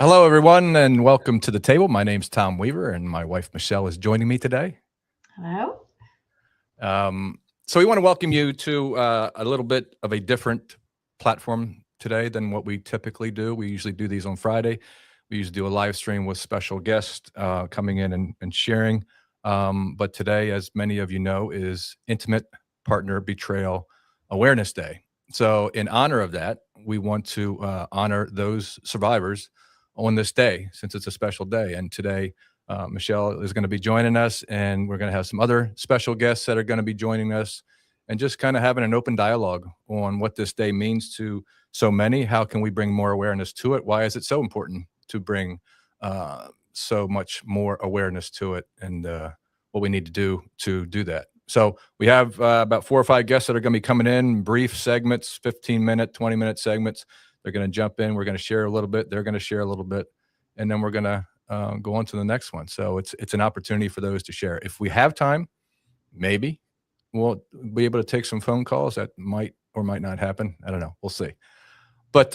Hello, everyone, and welcome to the table. My name's Tom Weaver, and my wife Michelle is joining me today. Hello. So we want to welcome you to a little bit of a different platform today than what we typically do. We usually do these on Friday. We usually do a live stream with special guests coming in and sharing. But today, as many of you know, is Intimate Partner Betrayal Awareness Day. So in honor of that, we want to honor those survivors on this day, since it's a special day. And today, Michelle is going to be joining us, and we're going to have some other special guests that are going to be joining us, and just kind of having an open dialogue on what this day means to so many. How can we bring more awareness to it? Why is it so important to bring so much more awareness to it, and what we need to do that? So we have about 4 or 5 guests that are going to be coming in, brief segments, 15-minute, 20-minute segments. They're going to jump in. We're going to share a little bit. They're going to share a little bit, and then we're going to go on to the next one. So it's an opportunity for those to share. If we have time, maybe we'll be able to take some phone calls. That might or might not happen. I don't know. We'll see. But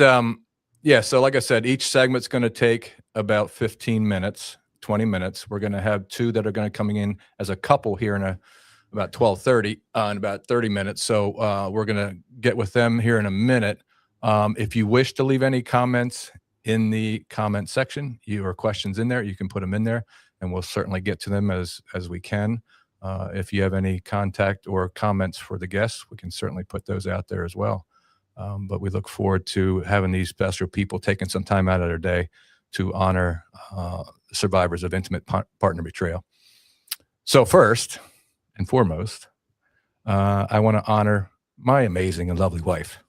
yeah, so like I said, each segment's going to take about 15 minutes, 20 minutes. We're going to have 2 that are going to coming in as a couple here in about 12:30 in about 30 minutes. So we're going to get with them here in a minute. If you wish to leave any comments in the comment section, or questions in there, you can put them in there, and we'll certainly get to them as we can. If you have any contact or comments for the guests, we can certainly put those out there as well. But we look forward to having these special people taking some time out of their day to honor survivors of intimate partner betrayal. So first and foremost, I want to honor my amazing and lovely wife,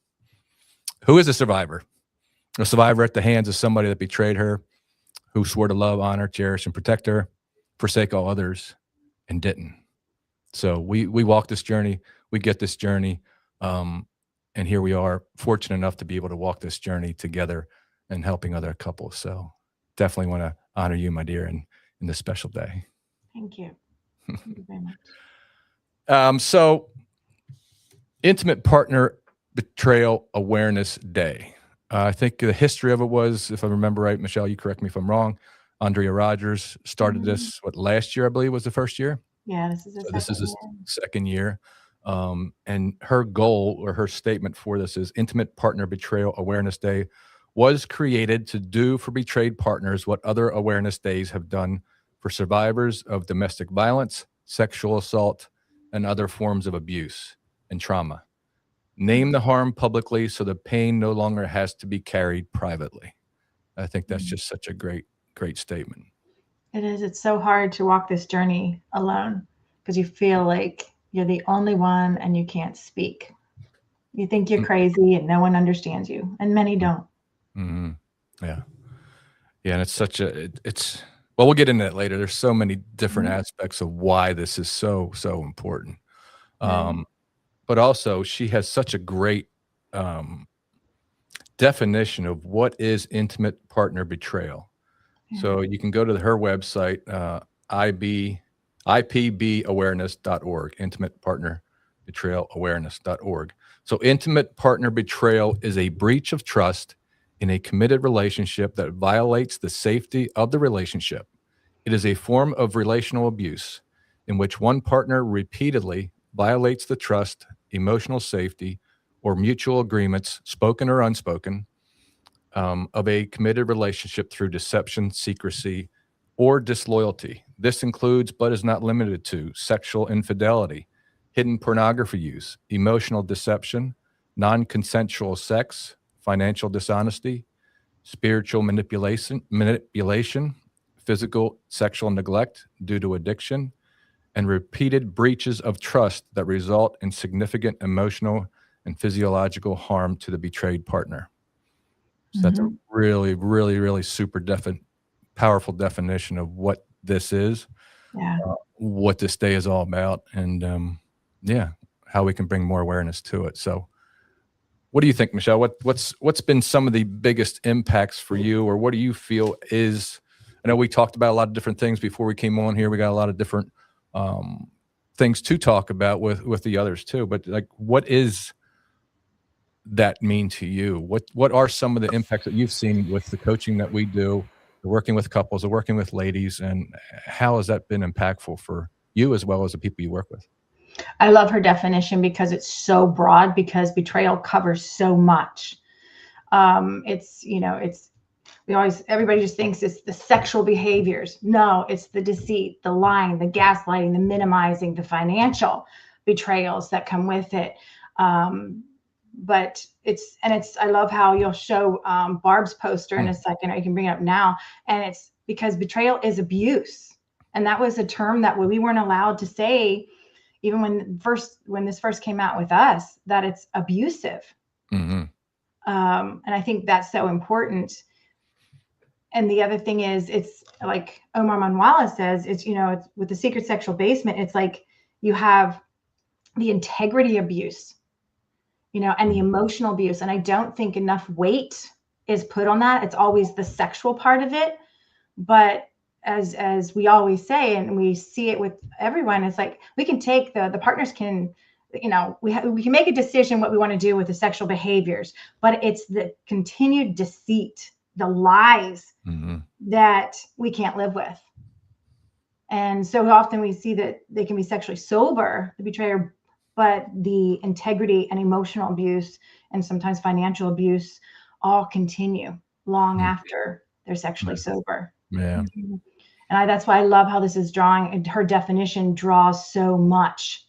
who is a survivor at the hands of somebody that betrayed her, who swore to love, honor, cherish, and protect her, forsake all others, and didn't. So we walk this journey, we get this journey, and here we are, fortunate enough to be able to walk this journey together and helping other couples. So definitely want to honor you, my dear, in this special day. Thank you. Thank you very much. So Intimate Partner Betrayal Awareness Day. I think the history of it was, if I remember right, Michelle, you correct me if I'm wrong, Andrea Rogers started this, last year, I believe, was the first year? Yeah, this is the second year. And her goal, or her statement for this, is Intimate Partner Betrayal Awareness Day was created to do for betrayed partners what other awareness days have done for survivors of domestic violence, sexual assault, and other forms of abuse and trauma. Name the harm publicly so the pain no longer has to be carried privately. I think that's just such a great statement. It is. It's so hard to walk this journey alone because you feel like you're the only one and you can't speak. You think you're crazy and no one understands you, and many don't. Mm-hmm. Yeah. And it's well, we'll get into that later. There's so many different aspects of why this is so important. But also, she has such a great definition of what is intimate partner betrayal. So you can go to her website, ipbawareness.org, Intimate Partner Betrayal Awareness.org. So intimate partner betrayal is a breach of trust in a committed relationship that violates the safety of the relationship. It is a form of relational abuse in which one partner repeatedly violates the trust, emotional safety, or mutual agreements, spoken or unspoken, of a committed relationship through deception, secrecy, or disloyalty. This includes, but is not limited to, sexual infidelity, hidden pornography use, emotional deception, non-consensual sex, financial dishonesty, spiritual manipulation, physical sexual neglect due to addiction, and repeated breaches of trust that result in significant emotional and physiological harm to the betrayed partner. So that's a really, really, really super powerful definition of what this is, what this day is all about, and how we can bring more awareness to it. So what do you think, Michelle? What's been some of the biggest impacts for you, or what do you feel is, I know we talked about a lot of different things before we came on here. We got a lot of different things to talk about with the others too, but like, what is that mean to you? What are some of the impacts that you've seen with the coaching that we do, working with couples or working with ladies, and how has that been impactful for you as well as the people you work with? I love her definition because it's so broad, because betrayal covers so much. Everybody just thinks it's the sexual behaviors. No, it's the deceit, the lying, the gaslighting, the minimizing, the financial betrayals that come with it. But I love how you'll show Barb's poster in a second, or you can bring it up now. And it's because betrayal is abuse. And that was a term that we weren't allowed to say, even when this first came out with us, that it's abusive. Mm-hmm. And I think that's so important. And the other thing is, it's like Omar Manwala says, it's with the secret sexual basement, it's like you have the integrity abuse, and the emotional abuse. And I don't think enough weight is put on that. It's always the sexual part of it. But as we always say, and we see it with everyone, it's like we can take the partners can, we can make a decision what we want to do with the sexual behaviors, but it's the continued deceit, the lies that we can't live with. And so often we see that they can be sexually sober, the betrayer, but the integrity and emotional abuse and sometimes financial abuse all continue long after they're sexually sober. Yeah. And that's why I love how this is drawing, and her definition draws so much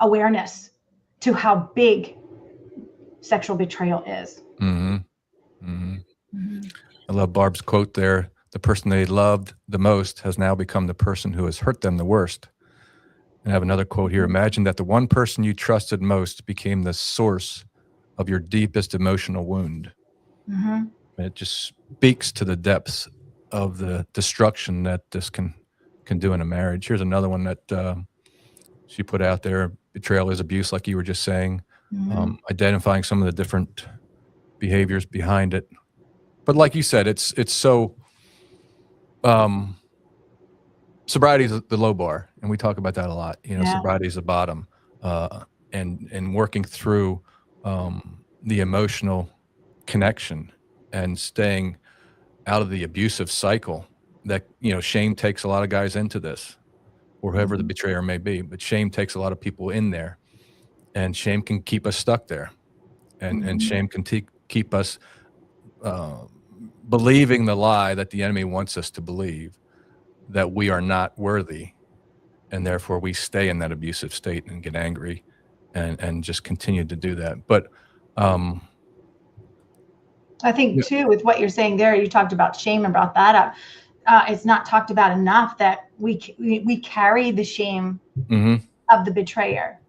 awareness to how big sexual betrayal is. I love Barb's quote there. The person they loved the most has now become the person who has hurt them the worst. And I have another quote here. Imagine that the one person you trusted most became the source of your deepest emotional wound. And it just speaks to the depths of the destruction that this can do in a marriage. Here's another one that she put out there. Betrayal is abuse, like you were just saying. Identifying some of the different behaviors behind it. But like you said, it's so sobriety is the low bar, and we talk about that a lot. Sobriety is the bottom, and working through the emotional connection and staying out of the abusive cycle that shame takes a lot of guys into this, or whoever the betrayer may be. But shame takes a lot of people in there, and shame can keep us stuck there, and shame can keep us believing the lie that the enemy wants us to believe, that we are not worthy, and therefore we stay in that abusive state and get angry and just continue to do that. But I think too, with what you're saying there, you talked about shame and brought that up. It's not talked about enough that we carry the shame of the betrayer,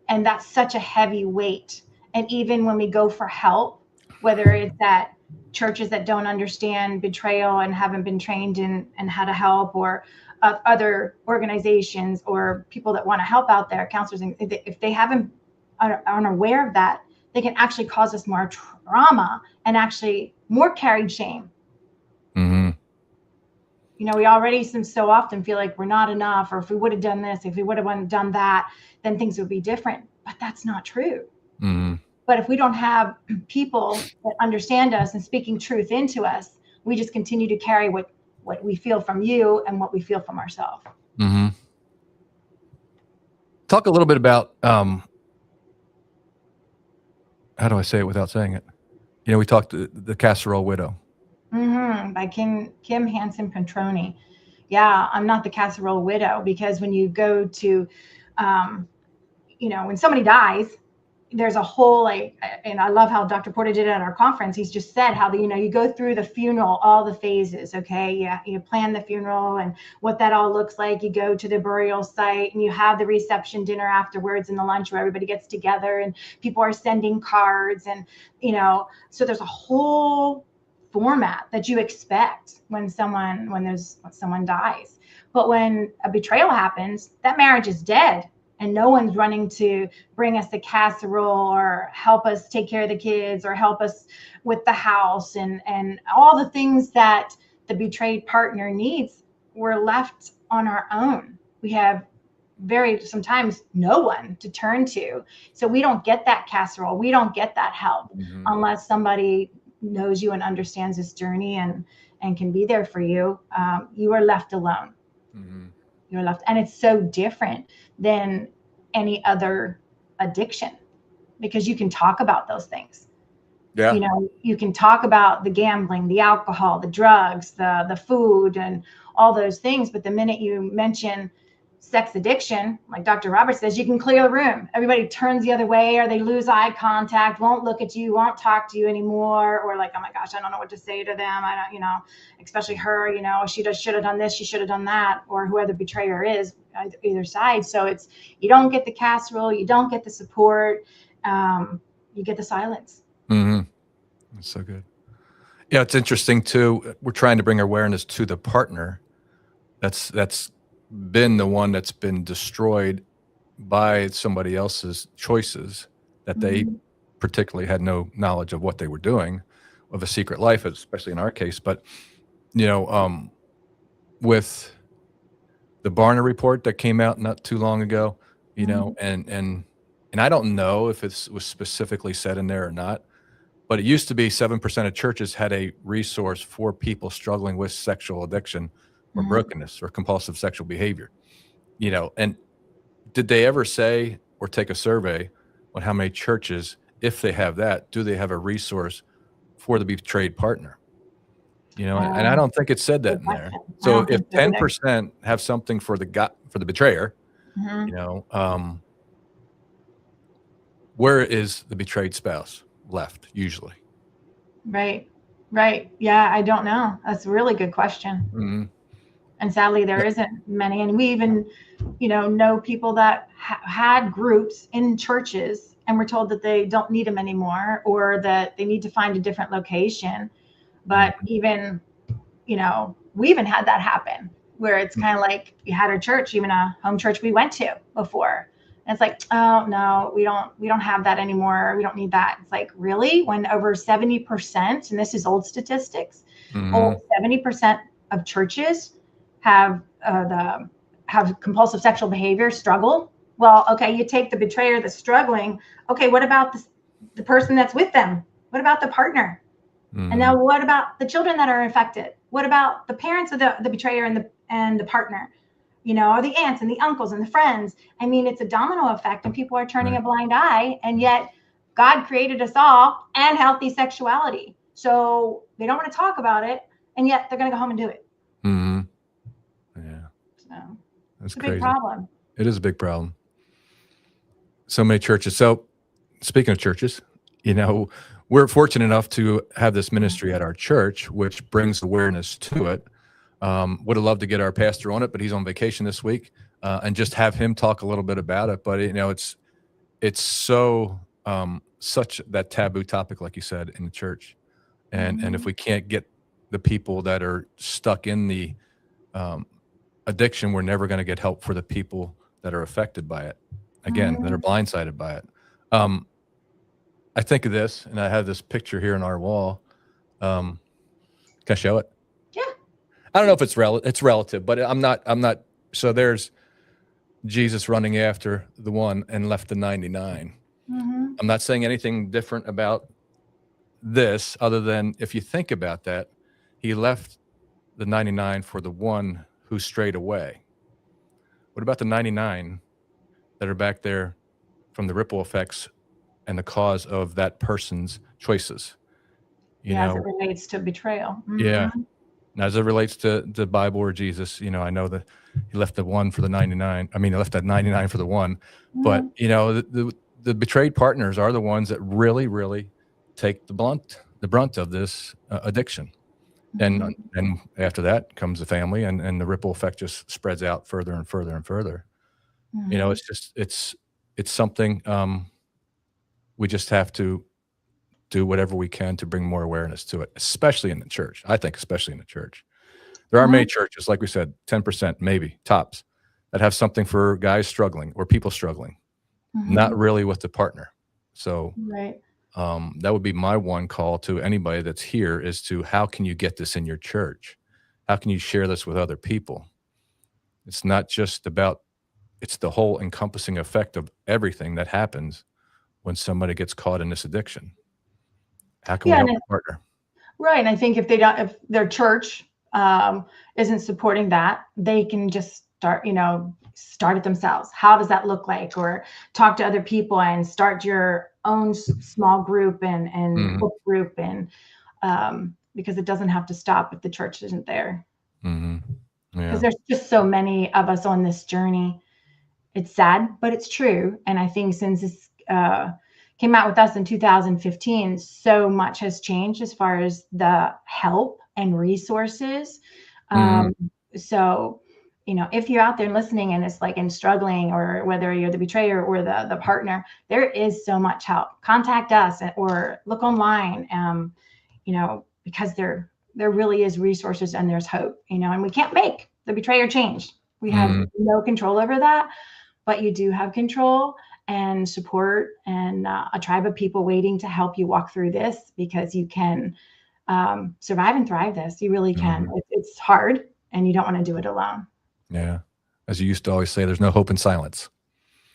and that's such a heavy weight. And even when we go for help, whether it's at churches that don't understand betrayal and haven't been trained in how to help, or other organizations or people that want to help out there, counselors, and if they aren't aware of that, they can actually cause us more trauma and actually more carried shame. We already so often feel like we're not enough, or if we would have done this, if we would have done that, then things would be different. But that's not true. But if we don't have people that understand us and speaking truth into us, we just continue to carry what we feel from you and what we feel from ourselves. Talk a little bit about how do I say it without saying it? We talked the Casserole Widow. By Kim Hansen Petroni. Yeah, I'm not the Casserole Widow, because when you go to, when somebody dies, there's a whole, and I love how Dr. Porter did it at our conference. He's just said how you go through the funeral, all the phases. Okay. Yeah. You plan the funeral and what that all looks like. You go to the burial site and you have the reception dinner afterwards, and the lunch where everybody gets together and people are sending cards. And, so there's a whole format that you expect when someone dies. But when a betrayal happens, that marriage is dead. And no one's running to bring us the casserole or help us take care of the kids or help us with the house and all the things that the betrayed partner needs. We're left on our own. We have sometimes no one to turn to. So we don't get that casserole. We don't get that help unless somebody knows you and understands this journey and can be there for you. You are left alone. You're left. And it's so different than any other addiction because you can talk about those things. Yeah. You know, you can talk about the gambling, the alcohol, the drugs, the food, and all those things. But the minute you mention sex addiction, like Dr. Roberts says, you can clear the room. Everybody turns the other way, or they lose eye contact, won't look at you, won't talk to you anymore, or like, oh my gosh, I don't know what to say to them. I don't, especially her, she should have done this, she should have done that, or whoever the betrayer is, either side. So you don't get the casserole, you don't get the support, you get the silence. That's so good. Yeah, it's interesting too. We're trying to bring awareness to the partner that's been the one that's been destroyed by somebody else's choices that they particularly had no knowledge of what they were doing, of a secret life, especially in our case. But with the Barna report that came out not too long ago, and I don't know if it was specifically said in there or not, but it used to be 7% of churches had a resource for people struggling with sexual addiction or brokenness or compulsive sexual behavior. And did they ever say or take a survey on how many churches, if they have that, do they have a resource for the betrayed partner? And I don't think it said that in there. So if 10% have something for the betrayer, where is the betrayed spouse left usually? Right. Yeah, I don't know. That's a really good question. And sadly, there isn't many. And we even, know people that had groups in churches and were told that they don't need them anymore, or that they need to find a different location. But even, we even had that happen where it's kind of like you had a church, even a home church we went to before. And it's like, oh no, we don't have that anymore. We don't need that. It's like, really? When over 70%, and this is old statistics, 70% of churches have compulsive sexual behavior struggle. Well, okay, you take the betrayer that's struggling. Okay, what about the person that's with them? What about the partner? And now what about the children that are affected? What about the parents of the betrayer and the partner? Or the aunts and the uncles and the friends. I mean, it's a domino effect, and people are turning a blind eye. And yet God created us all and healthy sexuality. So they don't want to talk about it, and yet they're going to go home and do it. Yeah. So that's it's a crazy. big problem. It is a big problem. So many churches. So speaking of churches, we're fortunate enough to have this ministry at our church, which brings awareness to it. Would have loved to get our pastor on it, but he's on vacation this week, and just have him talk a little bit about it. But it's so such that taboo topic, like you said, in the church, and if we can't get the people that are stuck in the addiction, we're never going to get help for the people that are affected by it. Again, that are blindsided by it. I think of this, and I have this picture here on our wall. Can I show it? Yeah. I don't know if it's relative, but I'm not. So there's Jesus running after the one and left the 99. I'm not saying anything different about this, other than if you think about that, he left the 99 for the one who strayed away. What about the 99 that are back there from the ripple effects and the cause of that person's choices? As it relates to betrayal. Yeah. Now, as it relates to the Bible or Jesus, I know that he left the one for the 99. I mean, he left that 99 for the one. But, the betrayed partners are the ones that really, really take the brunt of this addiction. And after that comes the family, and the ripple effect just spreads out further and further and further. It's just, it's something we just have to do whatever we can to bring more awareness to it, especially in the church. I think especially in the church. There are many churches, like we said, 10% maybe tops, that have something for guys struggling or people struggling, not really with the partner. So that would be my one call to anybody that's here, is to, how can you get this in your church? How can you share this with other people? It's not just about it's the whole encompassing effect of everything that happens when somebody gets caught in this addiction. How can we Yeah, help the partner? right. And I think if their church isn't supporting that, they can just start it themselves. How does that look like? Or talk to other people and start your own small group and book group, and because it doesn't have to stop if the church isn't there. Because there's just so many of us on this journey. It's sad, but it's true. And I think since this came out with us in 2015, so much has changed as far as the help and resources. So, if you're out there listening and it's like and struggling, or whether you're the betrayer or the partner, there is so much help. Contact us or look online, because there really is resources and there's hope, and we can't make the betrayer change. We have no control over that, but you do have control and support and a tribe of people waiting to help you walk through this, because you can survive and thrive this. You really can. It's hard, and you don't want to do it alone. Yeah. As you used to always say, there's no hope in silence.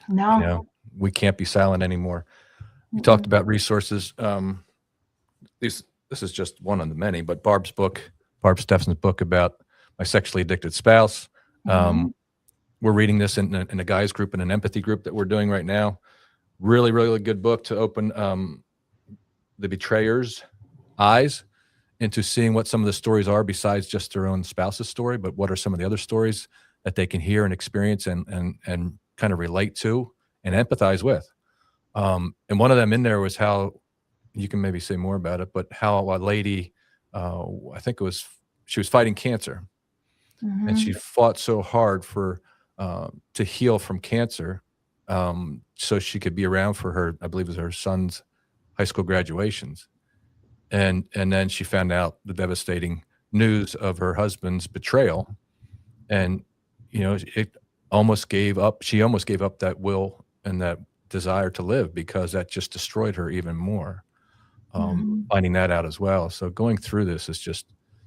No. We can't be silent anymore. You talked about resources. This is just one of the many, but Barb Steffen's book about my sexually addicted spouse. We're reading this in a guys group, in an empathy group that we're doing right now. Really, really good book to open the betrayer's eyes into seeing what some of the stories are besides just their own spouse's story, but what are some of the other stories that they can hear and experience and kind of relate to and empathize with. And one of them in there was how, you can maybe say more about it, but how a lady, I think she was fighting cancer, and she fought so hard to heal from cancer, so she could be around for her, I believe it was her son's high school graduations. And then she found out the devastating news of her husband's betrayal. And, it almost gave up. She almost gave up that will and that desire to live, because that just destroyed her even more. Finding that out as well. So going through this is just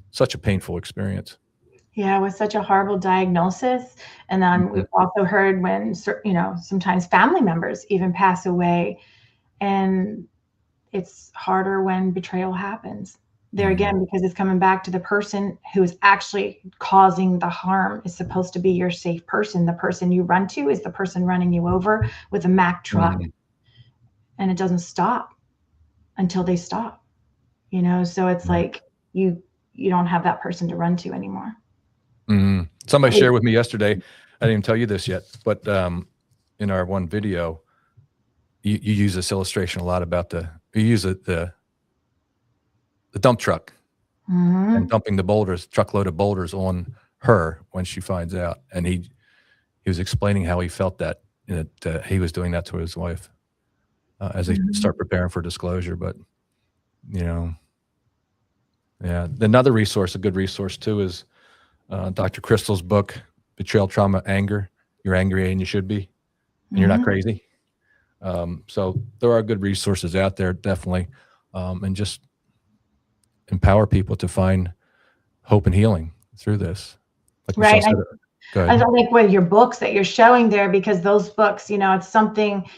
such a painful experience. Yeah, it was such a horrible diagnosis. And then we've also heard when, sometimes family members even pass away, and it's harder when betrayal happens. There again, because it's coming back to the person who is actually causing the harm is supposed to be your safe person. The person you run to is the person running you over with a Mack truck. And it doesn't stop until they stop, so it's like you don't have that person to run to anymore. Somebody shared with me yesterday, I didn't even tell you this yet, but in our one video, you use this illustration a lot about you use the dump truck and dumping the truckload of boulders on her when she finds out. And he was explaining how he felt that he was doing that to his wife as they start preparing for disclosure. But, yeah. Another resource, a good resource too, is Dr. Crystal's book, Betrayal, Trauma, Anger. You're angry and you should be, and you're not crazy. So there are good resources out there, definitely. And just empower people to find hope and healing through this. Like right. Go ahead. I like with your books that you're showing there, because those books, it's something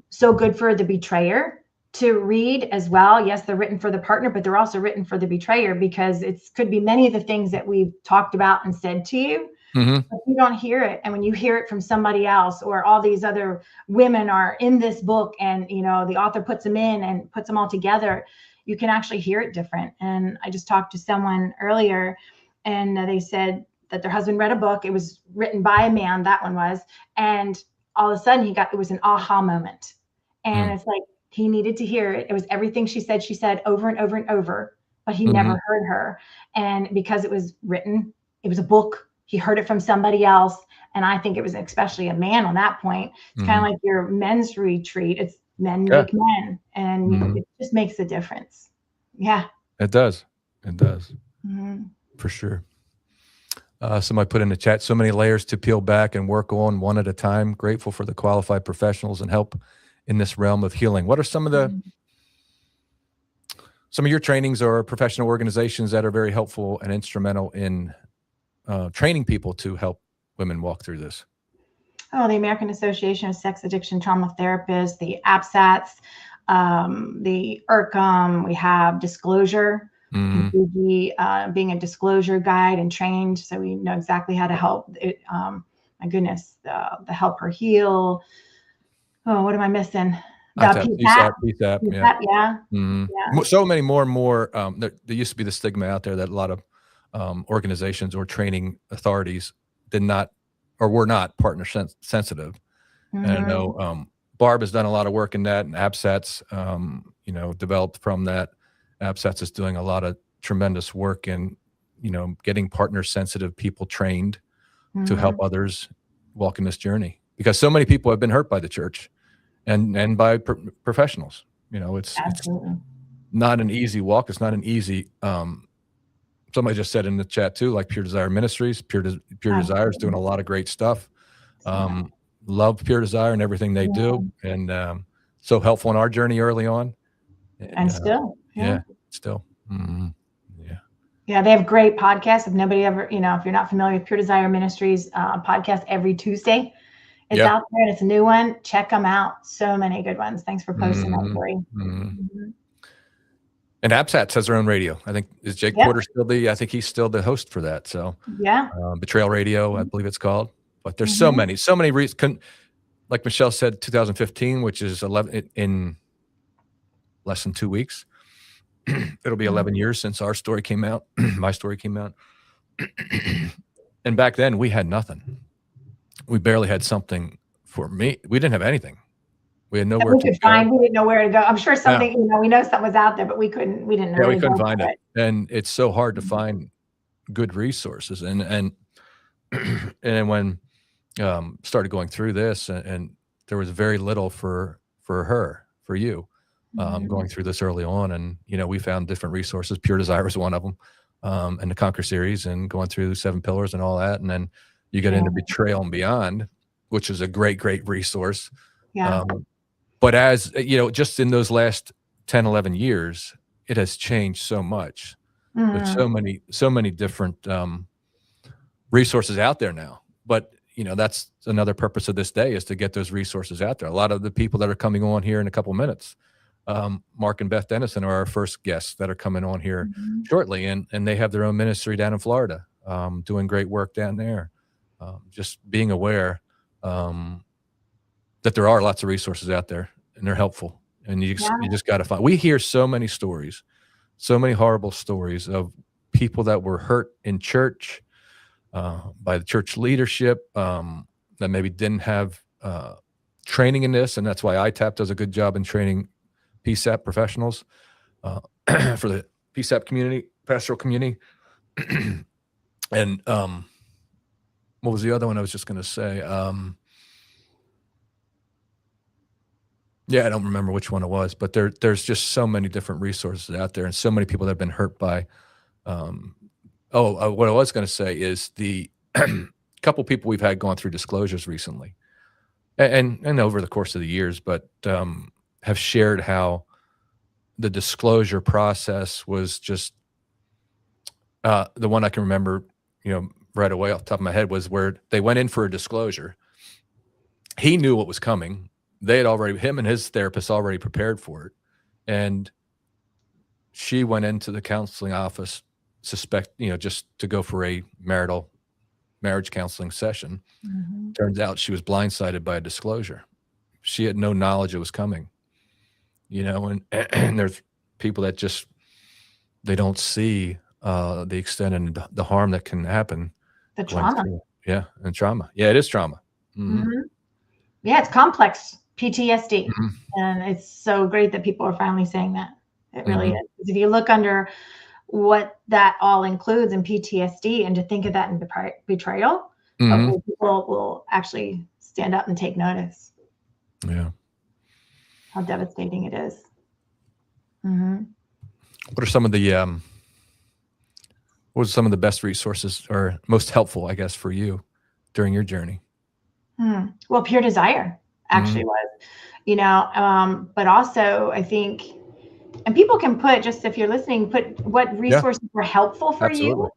so good for the betrayer to read as well. Yes, they're written for the partner, but they're also written for the betrayer, because it could be many of the things that we've talked about and said to you. But you don't hear it. And when you hear it from somebody else, or all these other women are in this book, and the author puts them in and puts them all together, you can actually hear it different. And I just talked to someone earlier, and they said that their husband read a book. It was written by a man, that one was, and all of a sudden it was an aha moment. And it's like he needed to hear it. It was everything she said over and over and over, but he never heard her. And because it was written, it was a book, he heard it from somebody else. And I think it was especially a man on that point. It's kind of like your men's retreat. It's men make men, and it just makes a difference. Yeah. It does. For sure. Somebody put in the chat, so many layers to peel back and work on one at a time. Grateful for the qualified professionals and help in this realm of healing. What are some of your trainings or professional organizations that are very helpful and instrumental in training people to help women walk through this? Oh, the American Association of Sex Addiction Trauma Therapists, the APSATs, the IRCM. We have disclosure. Completely being a disclosure guide and trained, so we know exactly how to help it. My goodness, the help her heal. Oh, what am I missing? The PSAP, yeah. Yeah. Yeah. So many more and more. There used to be the stigma out there that a lot of organizations or training authorities did not or were not partner sensitive. And I know Barb has done a lot of work in that, and APSATs, developed from that. APSATs is doing a lot of tremendous work in, getting partner sensitive people trained to help others walk in this journey, because so many people have been hurt by the church and by professionals. It's not an easy walk. It's not an easy, somebody just said in the chat too, like Pure Desire Ministries, Pure Desire is doing a lot of great stuff. Love Pure Desire and everything they do. And so helpful in our journey early on. And still. Still. Yeah, they have great podcasts. If nobody ever, if you're not familiar with Pure Desire Ministries podcast every Tuesday, it's out there and it's a new one. Check them out. So many good ones. Thanks for posting that, Lori. And APSATs has their own radio. I think is Jake Porter still I think he's still the host for that. So Betrayal Radio, I believe it's called. But there's so many reasons. Like Michelle said, 2015, which is 11 in less than 2 weeks. It'll be 11 years since our story came out. My story came out. And back then we had nothing. We barely had something for me. We didn't have anything. We had nowhere to go. We didn't know where to go. I'm sure something, we know something was out there, but we couldn't know. Yeah, we couldn't find it. And it's so hard to find good resources. And when started going through this, and there was very little for you, going through this early on. And, we found different resources. Pure Desire was one of them, and the Conquer series, and going through the 7 pillars and all that. And then you get into Betrayal and Beyond, which is a great, great resource. But as just in those last 10, 11 years, it has changed so much. There's so many different resources out there now. But, that's another purpose of this day, is to get those resources out there. A lot of the people that are coming on here in a couple minutes, Mark and Beth Denison are our first guests that are coming on here shortly. And they have their own ministry down in Florida, doing great work down there. Just being aware that there are lots of resources out there, and they're helpful. And you just got to find. We hear so many stories, so many horrible stories of people that were hurt in church by the church leadership, that maybe didn't have training in this. And that's why ITAP does a good job in training PSAP professionals for the PSAP community, pastoral community. And what was the other one I was just going to say? I don't remember which one it was, but there's just so many different resources out there, and so many people that have been hurt by. What I was going to say is the couple people we've had gone through disclosures recently, and over the course of the years, but have shared how the disclosure process was just the one I can remember, right away off the top of my head, was where they went in for a disclosure. He knew what was coming. Him and his therapist already prepared for it. And she went into the counseling office, just to go for a marriage counseling session. Turns out she was blindsided by a disclosure. She had no knowledge it was coming, and there's people that just, they don't see the extent and the harm that can happen. The trauma. And trauma. Yeah, it is trauma. Yeah, it's complex PTSD. And it's so great that people are finally saying that. It really is. If you look under what that all includes in PTSD, and to think of that in betrayal, hopefully people will actually stand up and take notice. Yeah. How devastating it is. What are some of the best resources, or most helpful, I guess, for you during your journey? Well, Pure Desire actually was, but also I think, and people can put, just if you're listening, put what resources were helpful for you.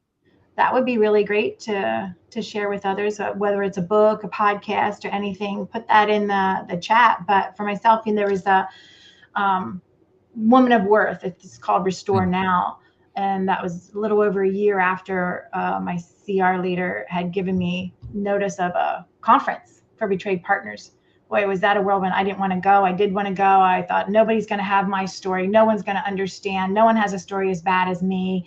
that would be really great to share with others, whether it's a book, a podcast, or anything. Put that in the chat. But for myself, there was a Woman of Worth. It's called Restore Now. And that was a little over a year after my CR leader had given me notice of a conference for betrayed partners. Boy, was that a whirlwind. I didn't want to go. I did want to go. I thought, nobody's going to have my story. No one's going to understand. No one has a story as bad as me.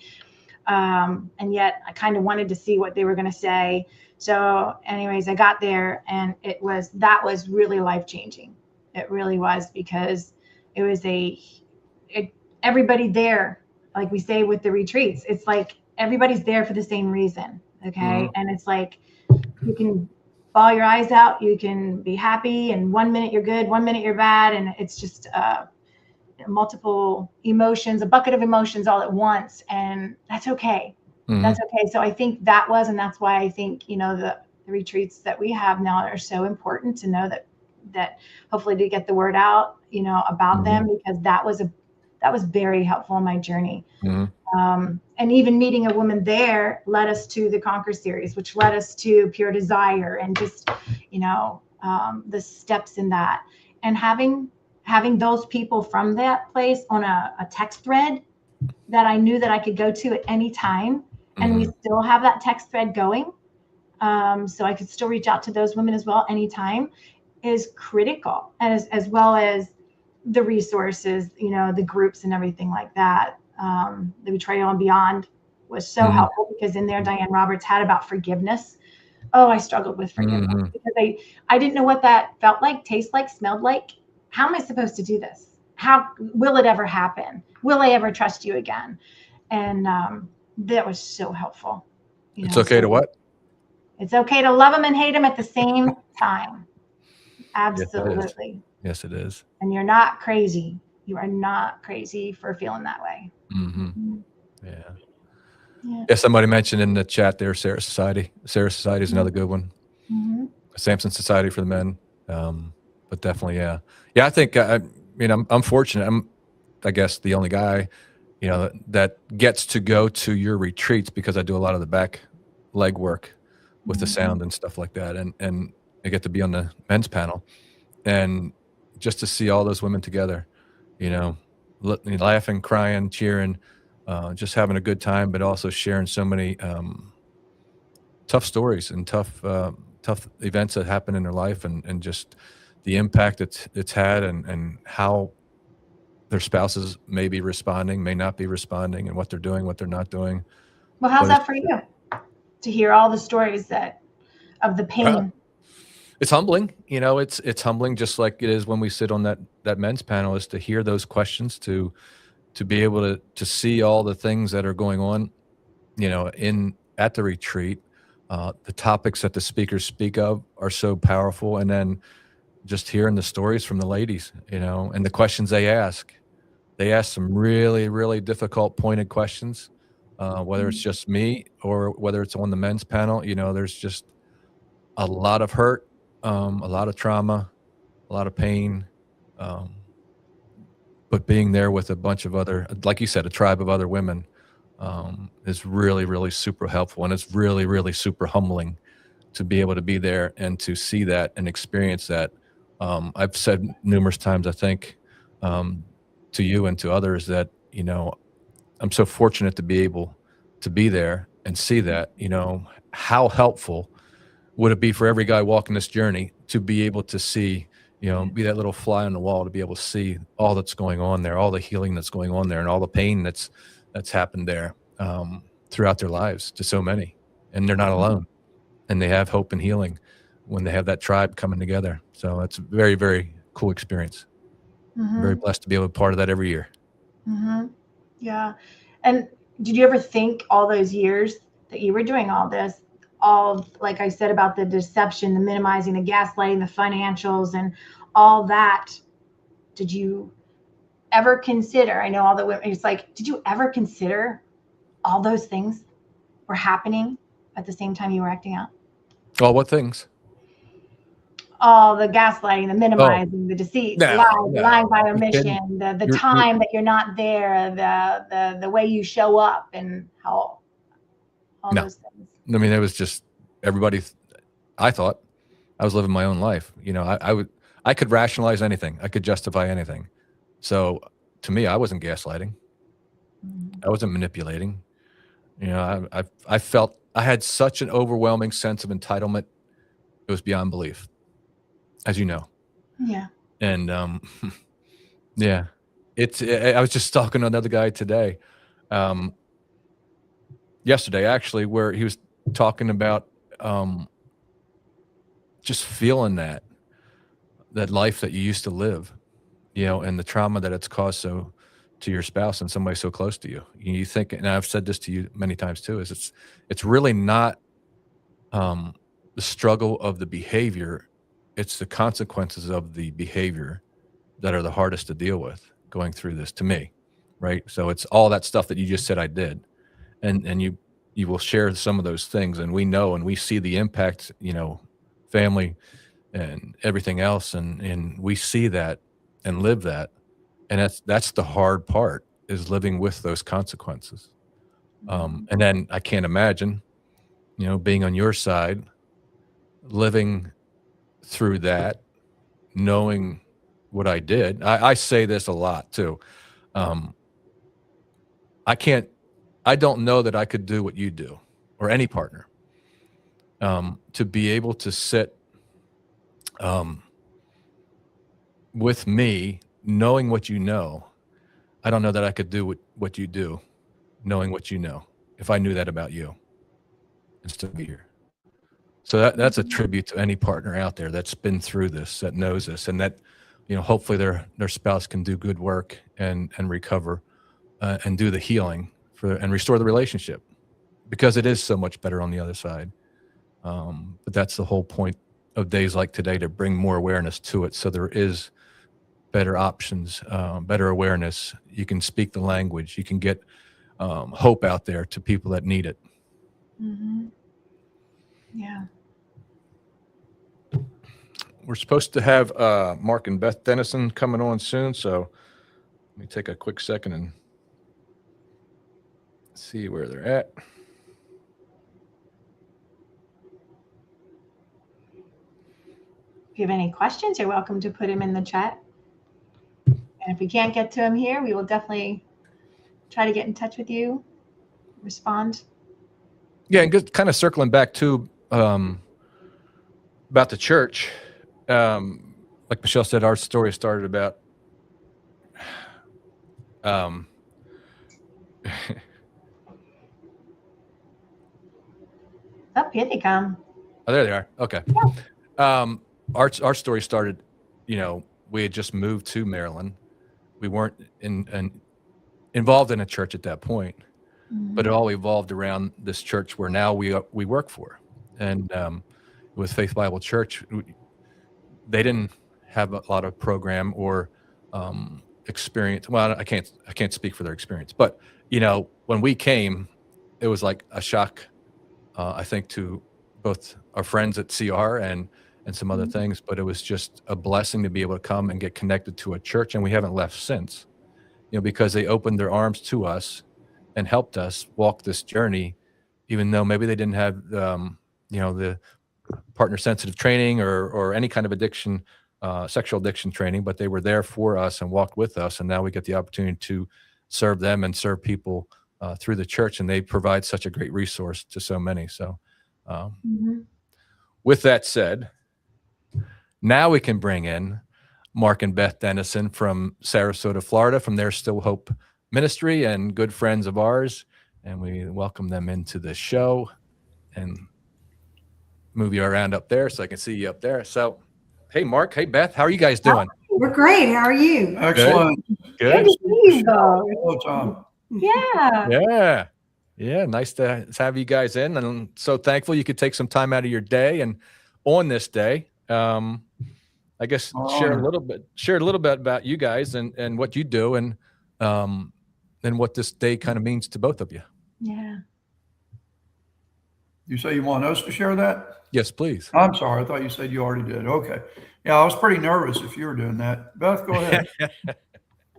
And yet I kind of wanted to see what they were going to say. So anyways, I got there, and that was really life-changing. It really was, because it was everybody there, like we say with the retreats, it's like everybody's there for the same reason. Okay. And it's like, you can bawl your eyes out, you can be happy, and 1 minute you're good, 1 minute you're bad. And it's just multiple emotions, a bucket of emotions all at once. And that's okay. That's okay. So I think and that's why I think, the retreats that we have now are so important to know that hopefully to get the word out, about them, because that was very helpful in my journey. And even meeting a woman there led us to the Conquer series, which led us to Pure Desire, and just, the steps in that, and having those people from that place on a text thread that I knew that I could go to at any time. And we still have that text thread going. So I could still reach out to those women as well anytime, is critical, as well as the resources, the groups and everything like that. The Betrayal and Beyond was so helpful, because in there, Diane Roberts had about forgiveness. Oh, I struggled with forgiveness because I didn't know what that felt like, tasted like, smelled like. How am I supposed to do this? How will it ever happen? Will I ever trust you again? And that was so helpful. It's okay to what? It's okay to love them and hate them at the same time. Absolutely. Yes, it is. And you're not crazy. You are not crazy for feeling that way. Yeah. Somebody mentioned in the chat there, Sarah Society. Sarah Society is another good one. Samson Society for the men. But definitely, yeah. I think, I'm fortunate. I'm, I guess, the only guy, that gets to go to your retreats, because I do a lot of the back leg work with the sound and stuff like that. And I get to be on the men's panel, and just to see all those women together, laughing, crying, cheering, just having a good time, but also sharing so many tough stories and tough events that happen in their life, and just the impact it's had, and how their spouses may be responding, may not be responding, and what they're doing, what they're not doing. Well, how's that for you, to hear all the stories of the pain? It's humbling. It's humbling, just like it is when we sit on that men's panel, is to hear those questions, to be able to see all the things that are going on, at the retreat. The topics that the speakers speak of are so powerful. And then just hearing the stories from the ladies, and the questions they ask. They ask some really, really difficult, pointed questions, whether it's just me or whether it's on the men's panel. There's just a lot of hurt, a lot of trauma, a lot of pain. But being there with a bunch of other, like you said, a tribe of other women, is really, really super helpful. And it's really, really super humbling to be able to be there and to see that and experience that. I've said numerous times, I think, to you and to others, that, I'm so fortunate to be able to be there and see that. How helpful would it be for every guy walking this journey to be able to see, be that little fly on the wall, to be able to see all that's going on there, all the healing that's going on there, and all the pain that's happened there throughout their lives to so many. And they're not alone, and they have hope and healing when they have that tribe coming together. So it's a very, very cool experience. I'm very blessed to be able to be part of that every year. Yeah. And did you ever think, all those years that you were doing all this, like I said, about the deception, the minimizing, the gaslighting, the financials, and all that, did you ever consider, I know all the women, it's like, did you ever consider all those things were happening at the same time you were acting out? Oh, what things? All the gaslighting, the minimizing, the deceit, the lying by omission, the time that you're not there, the way you show up, and how all No. those things. I mean, it was just everybody. I thought I was living my own life. You know, I could rationalize anything. I could justify anything. So to me, I wasn't gaslighting. Mhm. I wasn't manipulating. You know, I felt I had such an overwhelming sense of entitlement. It was beyond belief, as you know. Yeah. And yeah, I was just talking to another guy today, yesterday actually, where he was talking about just feeling that life that you used to live, you know, and the trauma that it's caused to your spouse and somebody so close to you. You think, and I've said this to you many times too, is it's really not the struggle of the behavior, it's the consequences of the behavior that are the hardest to deal with going through this, to me, right? So it's all that stuff that you just said I did, and you will share some of those things, and we know and we see the impact, you know, family and everything else, and we see that and live that, and that's the hard part, is living with those consequences. And then I can't imagine, you know, being on your side, living through that, knowing what I did. I say this a lot too. Um, I don't know that I could do what you do, or any partner, to be able to sit um, with me, knowing what you know. I don't know that I could do what you do, knowing what you know, if I knew that about you and still be here. So that's a tribute to any partner out there that's been through this, that knows this, and that, you know, hopefully their spouse can do good work and recover and do the healing and restore the relationship, because it is so much better on the other side. But that's the whole point of days like today, to bring more awareness to it, so there is better options, better awareness. You can speak the language. You can get hope out there to people that need it. Mm-hmm. Yeah. We're supposed to have Mark and Beth Denison coming on soon, so let me take a quick second and see where they're at. If you have any questions, you're welcome to put them in the chat. And if we can't get to them here, we will definitely try to get in touch with you, respond. Yeah, and just kind of circling back to about the church. Like Michelle said, our story started about Oh, here they come. oh, there they are. Okay. Our story started, you know, we had just moved to Maryland. We weren't involved in a church at that point, but it all evolved around this church where now we work for. And with Faith Bible Church, they didn't have a lot of program or experience. Well, I can't speak for their experience, but you know, when we came, it was like a shock, I think, to both our friends at CR and some other things, but it was just a blessing to be able to come and get connected to a church, and we haven't left since, you know, because they opened their arms to us and helped us walk this journey, even though maybe they didn't have, you know, the partner sensitive training or any kind of addiction, sexual addiction training, but they were there for us and walked with us. And now we get the opportunity to serve them and serve people through the church. And they provide such a great resource to so many. So with that said, now we can bring in Mark and Beth Denison from Sarasota, Florida, from their Still Hope Ministry, and good friends of ours. And we welcome them into the show and move you around up there so I can see you up there. So, hey, Mark. Hey, Beth. How are you guys doing? We're great. How are you? Excellent. Good. Good to see you both. Hello, Tom. Yeah. Yeah. Nice to have you guys in. And I'm so thankful you could take some time out of your day. And on this day, I guess share a little bit about you guys and what you do and what this day kind of means to both of you. Yeah. You say you want us to share that? Yes, please. I'm sorry. I thought you said you already did. Okay. Yeah, I was pretty nervous if you were doing that. Beth, go ahead.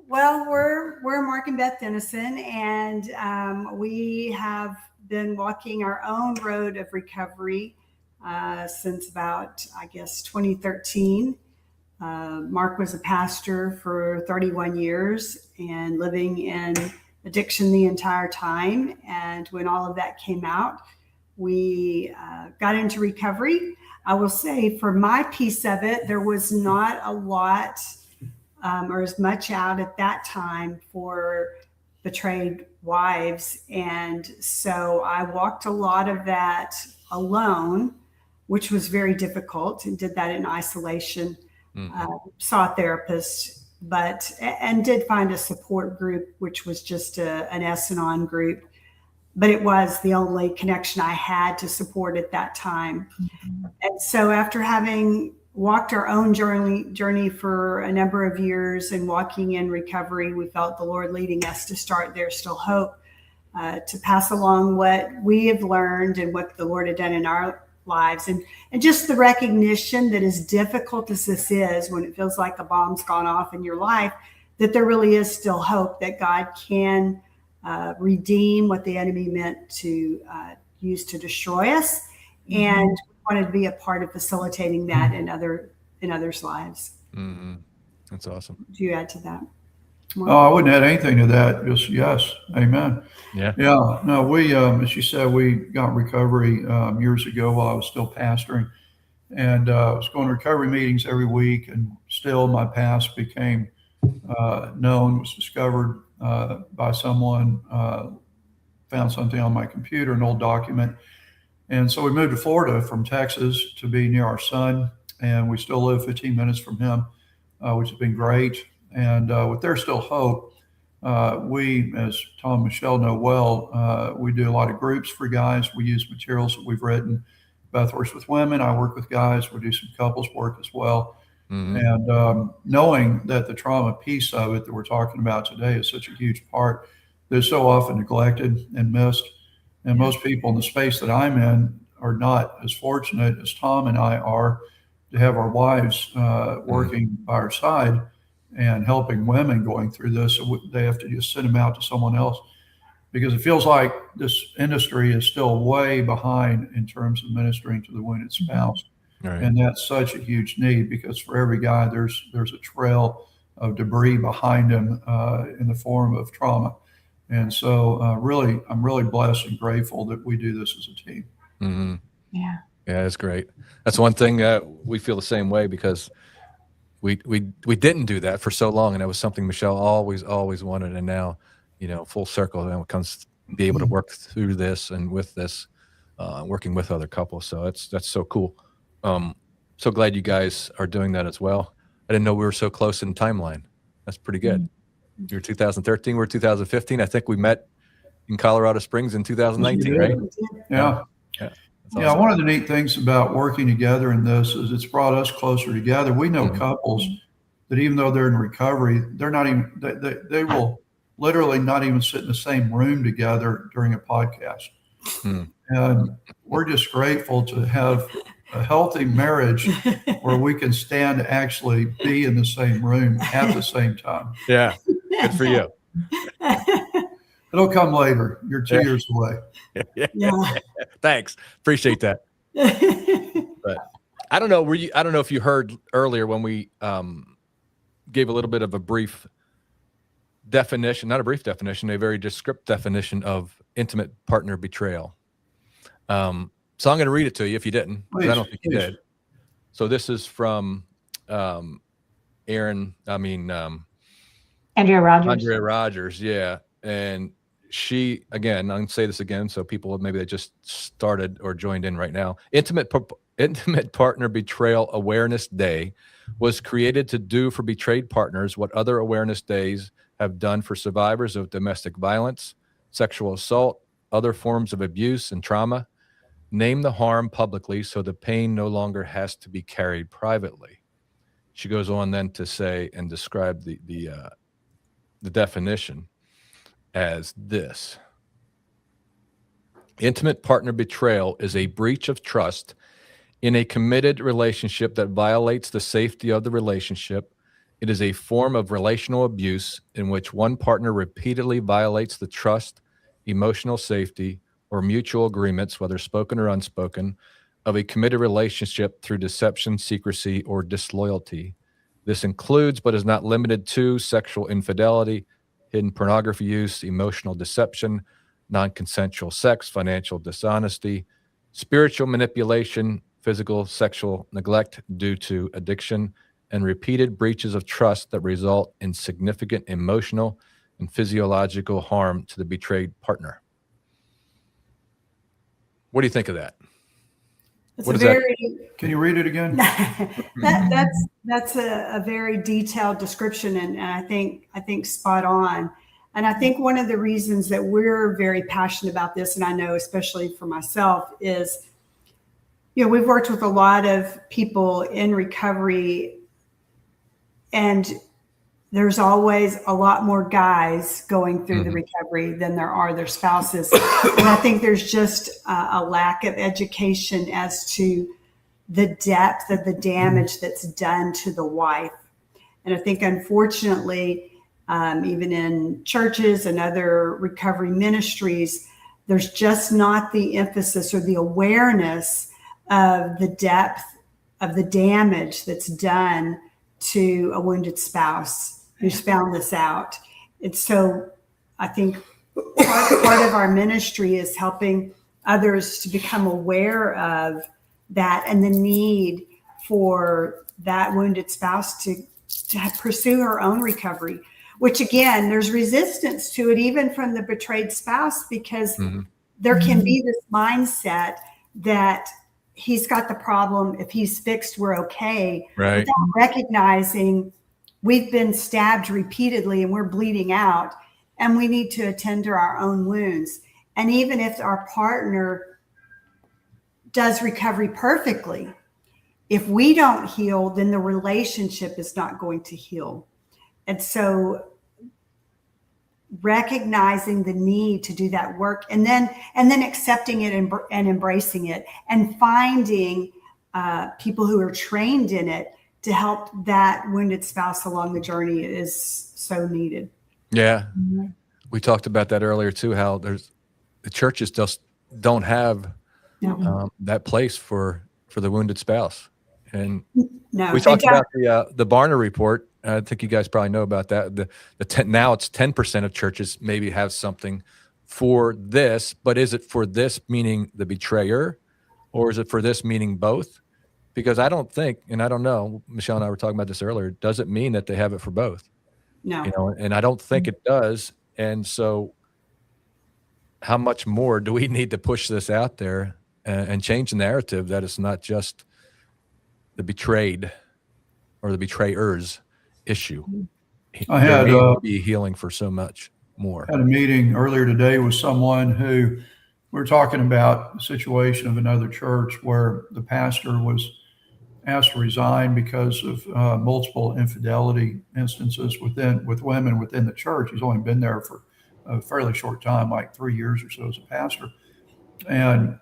Well, we're Mark and Beth Denison, and we have been walking our own road of recovery since about, I guess, 2013. Mark was a pastor for 31 years and living in addiction the entire time. And when all of that came out, we got into recovery. I will say for my piece of it, there was not a lot or as much out at that time for betrayed wives. And so I walked a lot of that alone, which was very difficult, and did that in isolation. Saw a therapist, and did find a support group, which was just an S&On group. But it was the only connection I had to support at that time. And so after having walked our own journey for a number of years and walking in recovery, we felt the Lord leading us to start There's Still Hope, to pass along what we have learned and what the Lord had done in our lives. And just the recognition that as difficult as this is, when it feels like a bomb's gone off in your life, that there really is still hope that God can redeem what the enemy meant to use to destroy us. And we wanted to be a part of facilitating that in others' lives. That's awesome. Do you add to that? Oh, I wouldn't add anything to that. Just yes. Amen. Yeah. Yeah. No, we, as you said, we got recovery years ago while I was still pastoring, and I was going to recovery meetings every week, and still my past became known, was discovered by someone, found something on my computer, an old document. And so we moved to Florida from Texas to be near our son, and we still live 15 minutes from him, which has been great. And with There's Still Hope, we, as Tom and Michelle know well, we do a lot of groups for guys. We use materials that we've written. Beth works with women. I work with guys. We do some couples work as well. And knowing that the trauma piece of it that we're talking about today is such a huge part, they're so often neglected and missed. And most people in the space that I'm in are not as fortunate as Tom and I are to have our wives working by our side and helping women going through this. So they have to just send them out to someone else, because it feels like this industry is still way behind in terms of ministering to the wounded spouse. Right. And that's such a huge need, because for every guy, there's a trail of debris behind him in the form of trauma. And so really, I'm really blessed and grateful that we do this as a team. Yeah. Yeah, that's great. That's one thing that we feel the same way, because we didn't do that for so long, and that was something Michelle always wanted. And now, full circle, and it comes to be able to work through this and with this, working with other couples. So that's so cool. So glad you guys are doing that as well. I didn't know we were so close in timeline. That's pretty good. You're 2013, we're 2015. I think we met in Colorado Springs in 2019, right? Yeah. Awesome. Yeah, one of the neat things about working together in this is it's brought us closer together. We know couples that even though they're in recovery, they're not even, they will literally not even sit in the same room together during a podcast. And we're just grateful to have a healthy marriage where we can stand to actually be in the same room at the same time. Yeah, good for you. It'll come later. You're 2 years away. Yeah. Thanks. Appreciate that. But I don't know. I don't know if you heard earlier when we gave a little bit of a brief definition, not a brief definition, a very descriptive definition of intimate partner betrayal. So I'm going to read it to you if you didn't. Please, I don't think you please. did. So this is from Andrea Rogers. Yeah. And she, again, I'm going to say this again, so people maybe that just started or joined in right now. Intimate Partner Betrayal Awareness Day was created to do for betrayed partners what other awareness days have done for survivors of domestic violence, sexual assault, other forms of abuse and trauma. Name the harm publicly so the pain no longer has to be carried privately. She goes on then to say and describe the definition as this. Intimate partner betrayal is a breach of trust in a committed relationship that violates the safety of the relationship. It is a form of relational abuse in which one partner repeatedly violates the trust, emotional safety, or mutual agreements, whether spoken or unspoken, of a committed relationship through deception, secrecy, or disloyalty. This includes, but is not limited to, sexual infidelity, hidden pornography use, emotional deception, non-consensual sex, financial dishonesty, spiritual manipulation, physical, sexual neglect due to addiction, and repeated breaches of trust that result in significant emotional and physiological harm to the betrayed partner. What do you think of that? It's What a is that? very Can you read it again? that's a very detailed description, and I think spot on. And I think one of the reasons that we're very passionate about this, and I know especially for myself, is, we've worked with a lot of people in recovery, and there's always a lot more guys going through the recovery than there are their spouses. And I think there's just a lack of education as to the depth of the damage that's done to the wife. And I think, unfortunately, even in churches and other recovery ministries, there's just not the emphasis or the awareness of the depth of the damage that's done to a wounded spouse who's found this out. And so I think part of our ministry is helping others to become aware of that and the need for that wounded spouse to pursue her own recovery, which, again, there's resistance to it even from the betrayed spouse, because there can be this mindset that he's got the problem. If he's fixed, we're okay. Right. Without recognizing we've been stabbed repeatedly and we're bleeding out, and we need to attend to our own wounds. And even if our partner does recovery perfectly, if we don't heal, then the relationship is not going to heal. And so recognizing the need to do that work, and then accepting it and embracing it, and finding people who are trained in it to help that wounded spouse along the journey is so needed. Yeah. We talked about that earlier too, how the churches just don't have that place for the wounded spouse. And No, we talked about the Barna report. I think you guys probably know about that. Now it's 10% of churches maybe have something for this, but is it for this meaning the betrayer, or is it for this meaning both? Because I don't think, and I don't know, Michelle and I were talking about this earlier, does it mean that they have it for both? No. And I don't think it does. And so how much more do we need to push this out there and change the narrative that it's not just the betrayed or the betrayer's issue? I had There may be healing for so much more. Had a meeting earlier today with someone who we were talking about the situation of another church where the pastor was asked to resign because of multiple infidelity instances with women within the church. He's only been there for a fairly short time, like 3 years or so as a pastor. And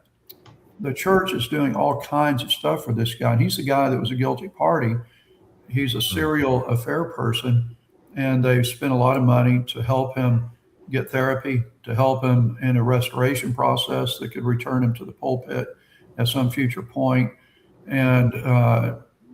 the church is doing all kinds of stuff for this guy. And he's the guy that was a guilty party. He's a serial affair person, and they've spent a lot of money to help him get therapy, to help him in a restoration process that could return him to the pulpit at some future point. And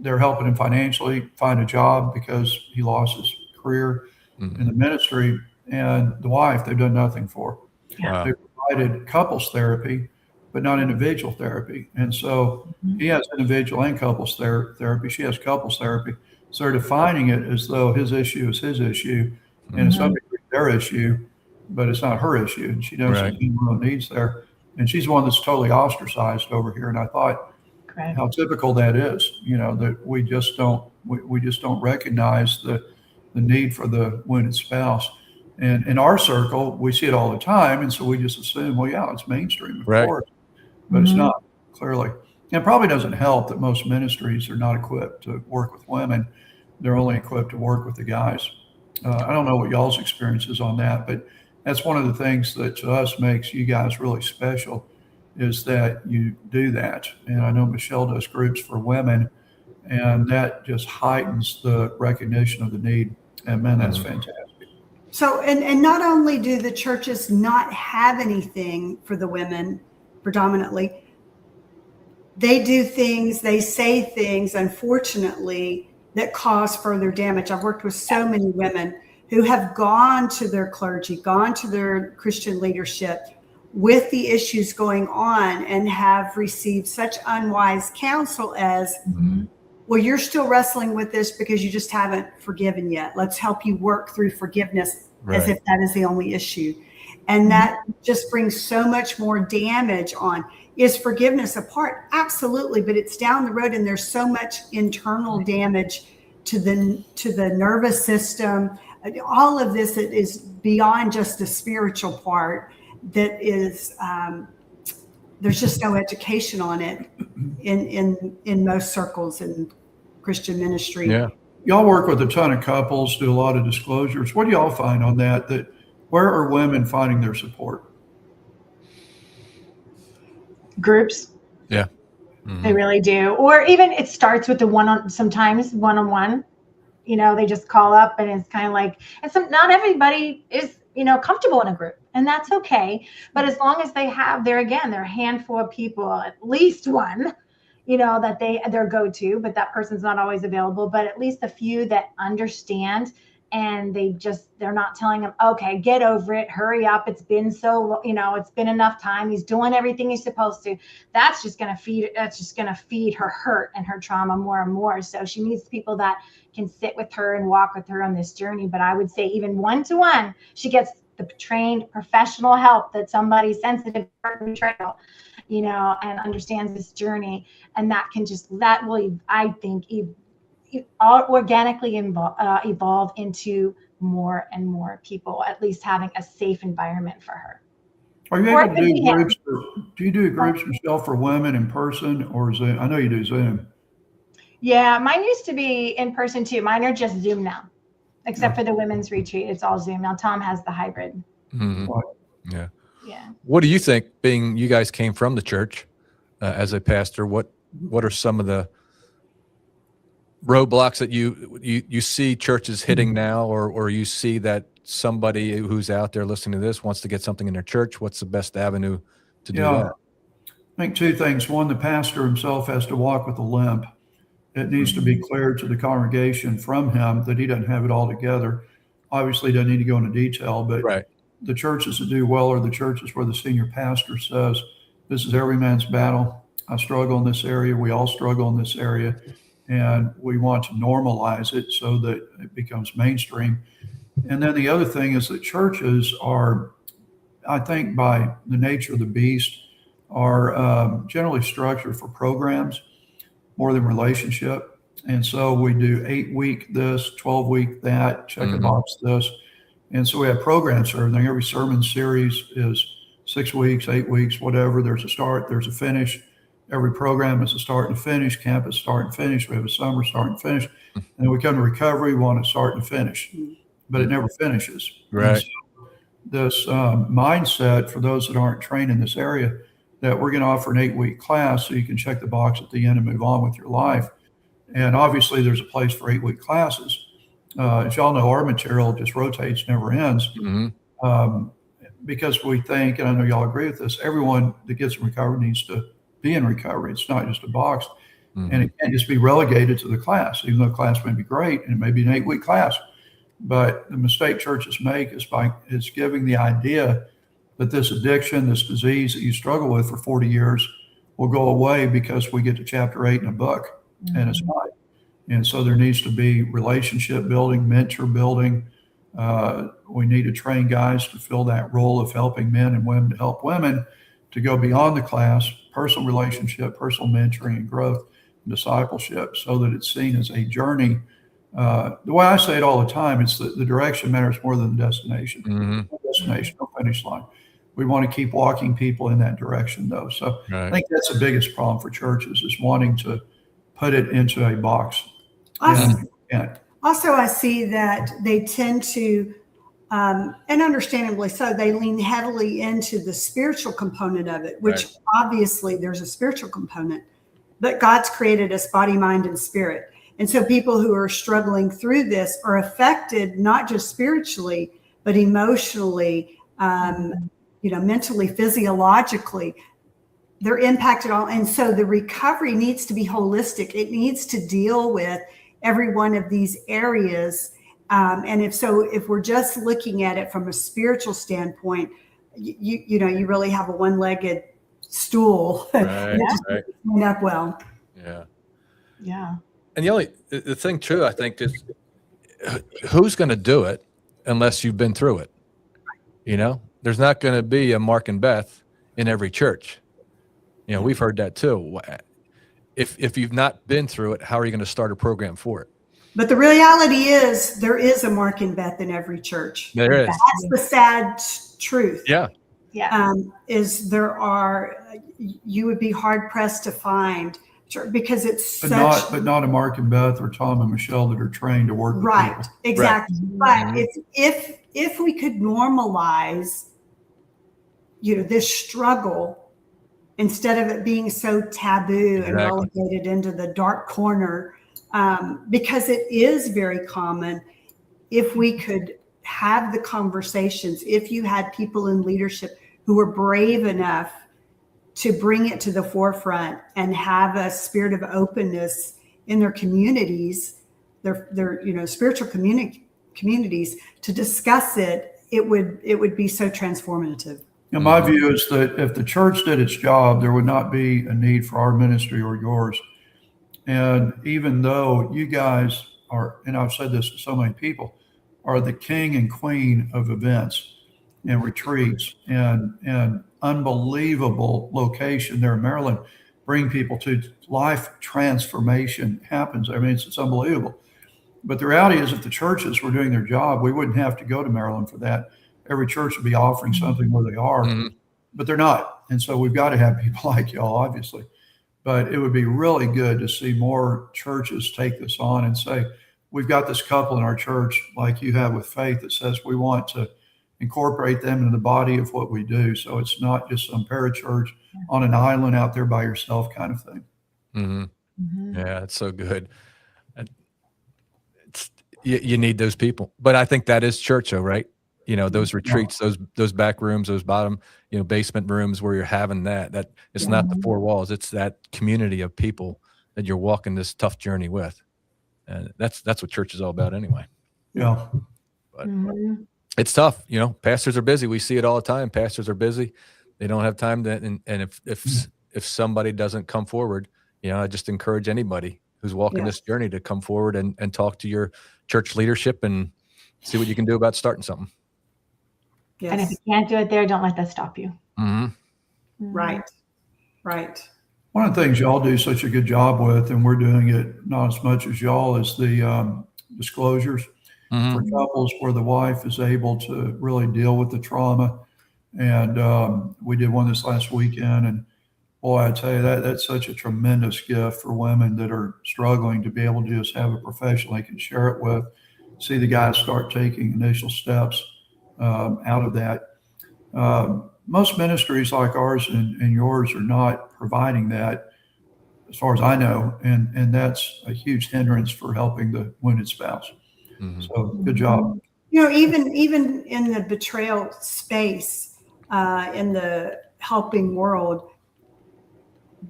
they're helping him financially find a job because he lost his career in the ministry. And the wife, they've done nothing for. Wow. They provided couples therapy, but not individual therapy. And so he has individual and couples therapy. She has couples therapy. So they're defining it as though his issue is his issue, and to some degree their issue, but it's not her issue. And she knows some own needs there. And she's the one that's totally ostracized over here. And I thought how typical that is, that we just don't recognize the need for the wounded spouse. And in our circle, we see it all the time. And so we just assume, well, yeah, it's mainstream, of course. But it's not, clearly. And it probably doesn't help that most ministries are not equipped to work with women. They're only equipped to work with the guys. I don't know what y'all's experience is on that, but that's one of the things that to us makes you guys really special, is that you do that. And I know Michelle does groups for women, and that just heightens the recognition of the need. And man, that's fantastic. So, and not only do the churches not have anything for the women predominantly, they do things, they say things, unfortunately, that cause further damage. I've worked with so many women who have gone to their clergy, gone to their Christian leadership with the issues going on and have received such unwise counsel as, well, you're still wrestling with this because you just haven't forgiven yet. Let's help you work through forgiveness, as if that is the only issue. And that just brings so much more damage on. Is forgiveness a part? Absolutely, but it's down the road, and there's so much internal damage to the nervous system. All of this is beyond just the spiritual part. That is, there's just no education on it in most circles in Christian ministry. Yeah. Y'all work with a ton of couples, do a lot of disclosures. What do y'all find on that? That where are women finding their support? Groups. Yeah. They really do. Or even it starts with sometimes one-on-one, they just call up and it's kind of like, and not everybody is, comfortable in a group, and that's okay. But as long as they have they're a handful of people, at least one, that their go-to, but that person's not always available, but at least a few that understand. And they're not telling them, okay, get over it, hurry up. It's been it's been enough time. He's doing everything he's supposed to. That's just going to feed her hurt and her trauma more and more. So she needs people that can sit with her and walk with her on this journey. But I would say even one-to-one, she gets the trained professional help that somebody sensitive to betrayal, and understands this journey. And that will, I think, organically evolve into more and more people at least having a safe environment for her. Are you able to do groups? Do you do groups yourself for women in person or Zoom? I know you do Zoom. Yeah, mine used to be in person too. Mine are just Zoom now, except for the women's retreat. It's all Zoom now. Tom has the hybrid. Mm-hmm. Yeah. Yeah. What do you think, being you guys came from the church as a pastor, what are some of the roadblocks that you see churches hitting now, or you see that somebody who's out there listening to this wants to get something in their church? What's the best avenue to do that? I think two things. One, the pastor himself has to walk with a limp. It needs to be clear to the congregation from him that he doesn't have it all together. Obviously, doesn't need to go into detail, but the churches that do well are the churches where the senior pastor says, this is every man's battle. I struggle in this area. We all struggle in this area. And we want to normalize it so that it becomes mainstream. And then the other thing is that churches are, I think by the nature of the beast, are generally structured for programs more than relationship. And so we do 8-week this, 12-week that, check a box this. And so we have programs for everything. Every sermon series is 6 weeks, 8 weeks, whatever. There's a start, there's a finish. Every program is a start and finish, campus start and finish. We have a summer start and finish. And then we come to recovery, we want to start and finish, but it never finishes. Right. So this mindset for those that aren't trained in this area, that we're going to offer an 8-week class so you can check the box at the end and move on with your life. And obviously there's a place for 8-week classes. As y'all know, our material just rotates, never ends. Because we think, and I know y'all agree with this, everyone that gets in recovery needs to be in recovery. It's not just a box. And it can't just be relegated to the class, even though class may be great and it may be an 8-week class. But the mistake churches make is giving the idea that this addiction, this disease that you struggle with for 40 years will go away because we get to chapter 8 in a book, and it's not. And so there needs to be relationship building, mentor building. We need to train guys to fill that role of helping men and women to help women to go beyond the class, personal relationship, personal mentoring and growth and discipleship, so that it's seen as a journey. The way I say it all the time, it's the direction matters more than the destination. No destination, no finish line. We want to keep walking people in that direction, though. So I think that's the biggest problem for churches, is wanting to put it into a box. Also, I see that they tend to, and understandably so, they lean heavily into the spiritual component of it, which obviously there's a spiritual component, but God's created us body, mind, and spirit. And so people who are struggling through this are affected not just spiritually, but emotionally, mentally, physiologically, they're impacted all. And so the recovery needs to be holistic. It needs to deal with every one of these areas. And if we're just looking at it from a spiritual standpoint, you really have a one-legged stool. Right, It just right. doesn't stand up well. Yeah. Yeah. And the thing too, I think, is who's going to do it unless you've been through it? There's not going to be a Mark and Beth in every church. We've heard that too. If you've not been through it, how are you going to start a program for it? But the reality is there is a Mark and Beth in every church. There is. That's the sad truth. Yeah. Yeah. You would be hard pressed to find, because it's but not a Mark and Beth or Tom and Michelle that are trained to work with right. people. Exactly. Right. But if we could normalize, this struggle, instead of it being so taboo and relegated into the dark corner, because it is very common. If we could have the conversations, if you had people in leadership who were brave enough to bring it to the forefront and have a spirit of openness in their communities, their spiritual communities, to discuss it, it would be so transformative. My view is that if the church did its job, there would not be a need for our ministry or yours. And even though you guys are, and I've said this to so many people, are the king and queen of events and retreats and unbelievable location there in Maryland, bring people to life transformation happens. I mean, it's unbelievable. But the reality is, if the churches were doing their job, we wouldn't have to go to Maryland for that. Every church would be offering something where they are, but they're not. And so we've got to have people like y'all, obviously. But it would be really good to see more churches take this on and say, we've got this couple in our church, like you have with Faith, that says we want to incorporate them into the body of what we do. So it's not just some parachurch on an island out there by yourself kind of thing. Yeah, it's so good. You need those people. But I think that is church, though, right? Those retreats, those back rooms, those bottom, basement rooms where you're having that it's not the four walls. It's that community of people that you're walking this tough journey with. And that's what church is all about anyway. Yeah. But it's tough. Pastors are busy. We see it all the time. Pastors are busy. They don't have time to, and if somebody doesn't come forward, I just encourage anybody who's walking this journey to come forward and talk to your church leadership and see what you can do about starting something. Yes. And if you can't do it there, don't let that stop you. Right. One of the things y'all do such a good job with, and we're doing it not as much as y'all, is the disclosures for couples where the wife is able to really deal with the trauma. And we did one this last weekend, and boy, I tell you, that's such a tremendous gift for women that are struggling to be able to just have a professional they can share it with, see the guys start taking initial steps out of that. Most ministries like ours and yours are not providing that, as far as I know, and that's a huge hindrance for helping the wounded spouse. So good job. Even in the betrayal space, in the helping world,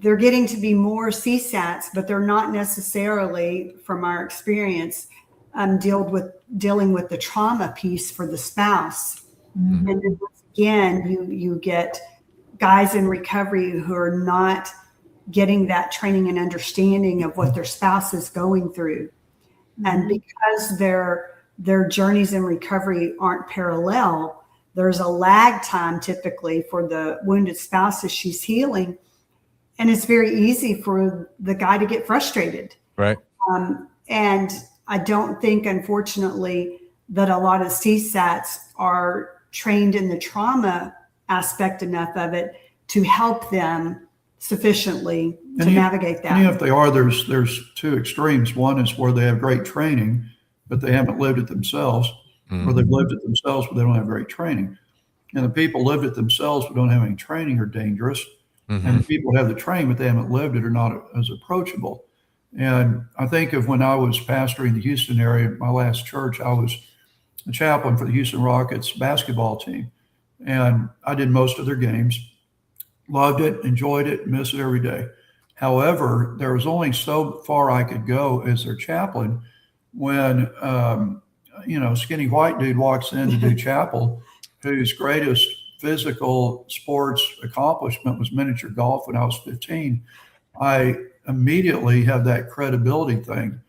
they're getting to be more CSATs, but they're not necessarily, from our experience, dealing with the trauma piece for the spouse. And then again, you get guys in recovery who are not getting that training and understanding of what their spouse is going through. And because their journeys in recovery aren't parallel, there's a lag time typically for the wounded spouse as she's healing. And it's very easy for the guy to get frustrated. Right. And I don't think, unfortunately, that a lot of CSATs are trained in the trauma aspect enough of it to help them sufficiently to navigate that. And if they are, there's two extremes. One is where they have great training, but they haven't lived it themselves, or they've lived it themselves, but they don't have great training. And the people lived it themselves but don't have any training are dangerous. And the people who have the training but they haven't lived it are not as approachable. And I think of when I was pastoring the Houston area, my last church, I was a chaplain for the Houston Rockets basketball team. And I did most of their games, loved it, enjoyed it, miss it every day. However, there was only so far I could go as their chaplain when, skinny white dude walks in to do chapel, whose greatest physical sports accomplishment was miniature golf when I was 15. I immediately have that credibility thing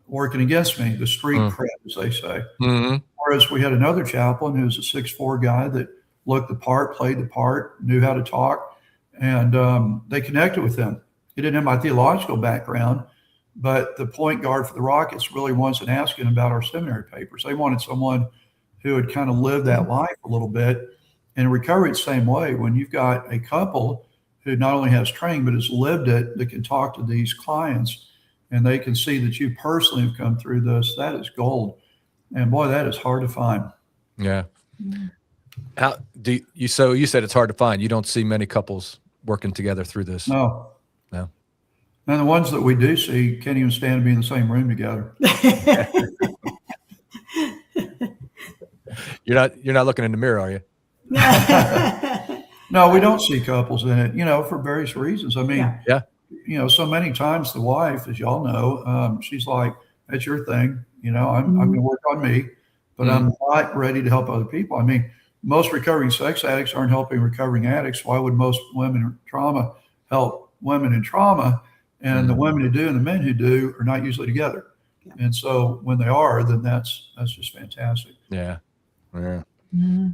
working against me, the street cred, as they say. Mm-hmm. Whereas we had another chaplain who was a 6'4" guy that looked the part, played the part, knew how to talk, and they connected with him. He didn't have my theological background, but the point guard for the Rockets really wasn't asking about our seminary papers. They wanted someone who had kind of lived that life a little bit. And recovery the same way. When you've got a couple who not only has training, but has lived it, that can talk to these clients and they can see that you personally have come through this, that is gold. And boy, that is hard to find. Yeah. How do you, so you said it's hard to find. You don't see many couples working together through this. No. No. And the ones that we do see can't even stand to be in the same room together. You're not looking in the mirror, are you? No, we don't see couples in it, for various reasons. I mean, Yeah. So many times the wife, as y'all know, she's like, that's your thing. I'm going to work on me, but I'm not ready to help other people. I mean, most recovering sex addicts aren't helping recovering addicts. Why would most women in trauma help women in trauma? And the women who do and the men who do are not usually together. Yeah. And so when they are, then that's just fantastic. Yeah. Yeah. Mm-hmm.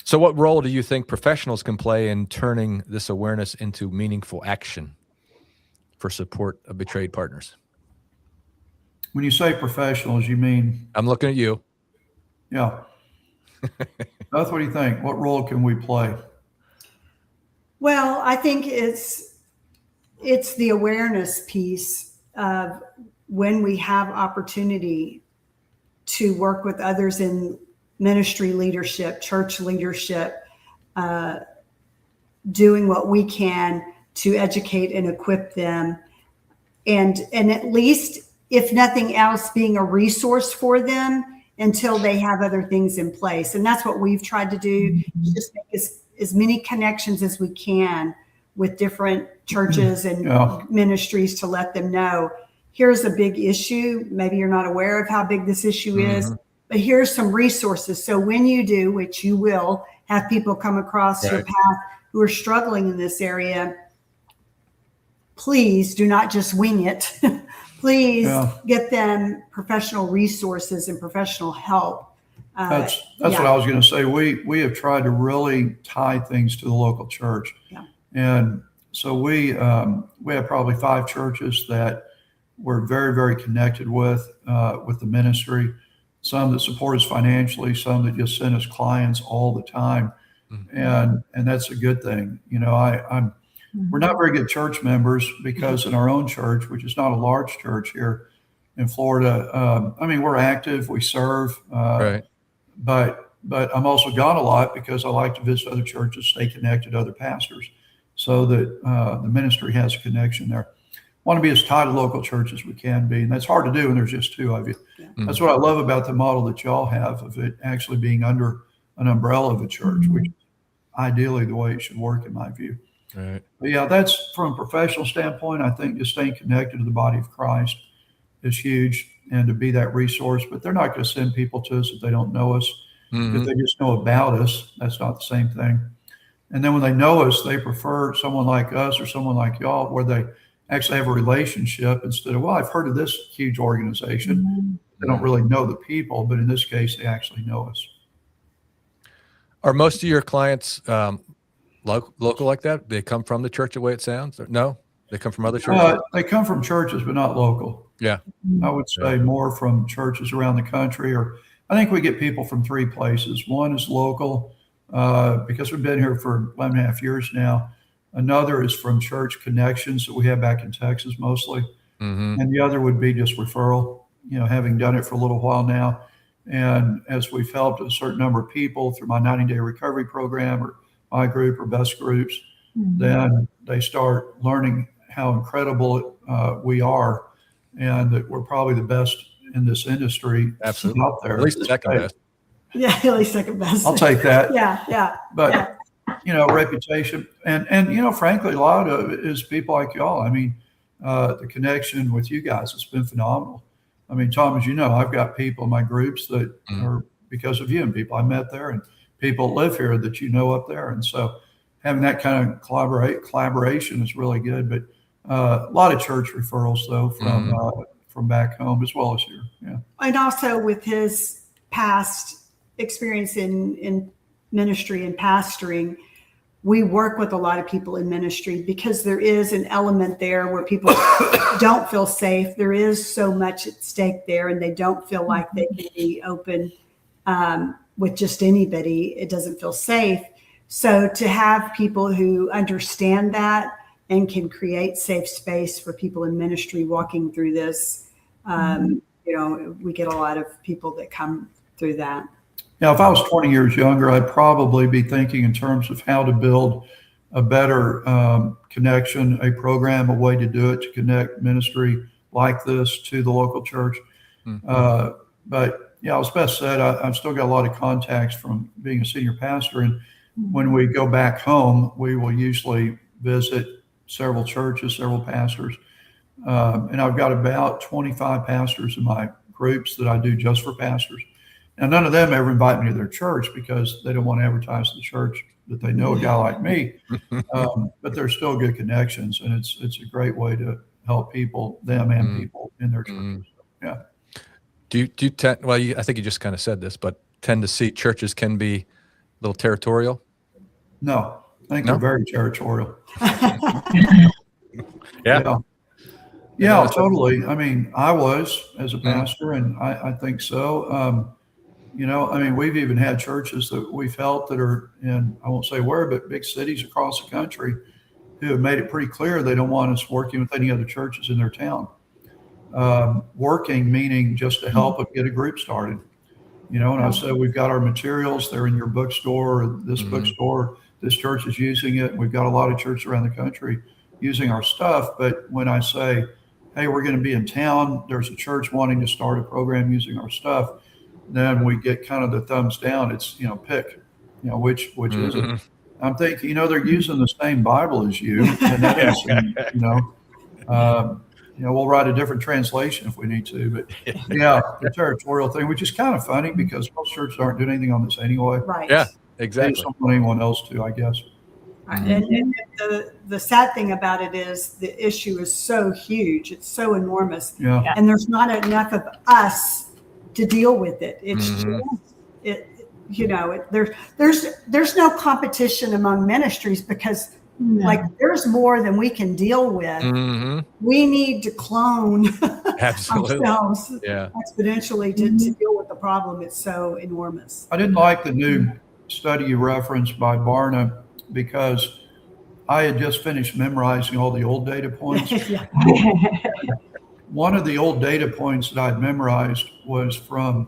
So what role do you think professionals can play in turning this awareness into meaningful action for support of betrayed partners? When you say professionals, you mean? I'm looking at you. Yeah. Beth, what do you think? What role can we play? Well, I think it's the awareness piece of when we have opportunity to work with others in ministry leadership, church leadership, doing what we can to educate and equip them, and at least, if nothing else, being a resource for them until they have other things in place. And that's what we've tried to do, just make as many connections as we can with different churches and ministries to let them know, here's a big issue. Maybe you're not aware of how big this issue is, but here's some resources. So when you do, which you will, have people come across your path who are struggling in this area, please do not just wing it. Please get them professional resources and professional help. That's what I was going to say. We have tried to really tie things to the local church. Yeah. And so we have probably 5 churches that we're very, very connected with the ministry. Some that support us financially, some that just send us clients all the time. And that's a good thing. We're not very good church members because in our own church, which is not a large church here in Florida, we're active, we serve, but I'm also gone a lot because I like to visit other churches, stay connected to other pastors so that the ministry has a connection there. Want to be as tied to local church as we can be. And that's hard to do when there's just 2 of you. Yeah. That's what I love about the model that y'all have of it actually being under an umbrella of a church, which is ideally the way it should work in my view. Right. But yeah, that's from a professional standpoint. I think just staying connected to the body of Christ is huge, and to be that resource. But they're not going to send people to us if they don't know us. If they just know about us, that's not the same thing. And then when they know us, they prefer someone like us or someone like y'all, where they actually have a relationship instead of, well, I've heard of this huge organization. They don't really know the people, but in this case, they actually know us. Are most of your clients local like that? They come from the church the way it sounds? No? They come from other churches? They come from churches, but not local. Yeah. I would say more from churches around the country, or I think we get people from 3 places. One is local, because we've been here for 11.5 years now. Another is from church connections that we have back in Texas mostly. And the other would be just referral, having done it for a little while now. And as we've helped a certain number of people through my 90-day recovery program or my group or best groups, then they start learning how incredible we are, and that we're probably the best in this industry Absolutely. out there. At least second best. Yeah, really second best. I'll take that. Yeah. But, reputation and, frankly, a lot of it is people like y'all. I mean, the connection with you guys has been phenomenal. I mean, Tom, as you know, I've got people in my groups that are because of you and people I met there and people that live here that up there. And so having that kind of collaboration is really good. But a lot of church referrals, though, from back home as well as here. Yeah. And also with his past experience in ministry and pastoring, we work with a lot of people in ministry because there is an element there where people don't feel safe. There is so much at stake there, and they don't feel like they can be open with just anybody. It doesn't feel safe. So to have people who understand that and can create safe space for people in ministry walking through this, we get a lot of people that come through that. Now, if I was 20 years younger, I'd probably be thinking in terms of how to build a better connection, a program, a way to do it, to connect ministry like this to the local church. But as Beth said, I've still got a lot of contacts from being a senior pastor. And when we go back home, we will usually visit several churches, several pastors. And I've got about 25 pastors in my groups that I do just for pastors. Now, none of them ever invite me to their church because they don't want to advertise to the church that they know a guy like me. But there's still good connections, and it's a great way to help people, them and people in their churches. Yeah. Do you tend? Well, I think you just kind of said this, but tend to see churches can be a little territorial. No, I think they're very territorial. Yeah, totally. I mean, I was as a pastor, and I think so. We've even had churches that we felt that are in, I won't say where, but big cities across the country who have made it pretty clear they don't want us working with any other churches in their town. Working, meaning just to help them get a group started. And I said, we've got our materials, they're in your bookstore, or this bookstore, this church is using it. We've got a lot of churches around the country using our stuff. But when I say, hey, we're going to be in town, there's a church wanting to start a program using our stuff, then we get kind of the thumbs down. It's, pick, which is it? I'm thinking, they're using the same Bible as you. And that is, we'll write a different translation if we need to. But the territorial thing, which is kind of funny because most churches aren't doing anything on this anyway. Right. Yeah, exactly. They just don't want anyone else to, I guess. And the sad thing about it is the issue is so huge. It's so enormous. Yeah. And there's not enough of us to deal with it. It's there's no competition among ministries because there's more than we can deal with. We need to clone ourselves exponentially to deal with the problem. It's so enormous. I didn't like the new study you referenced by Barna because I had just finished memorizing all the old data points. One of the old data points that I'd memorized was from,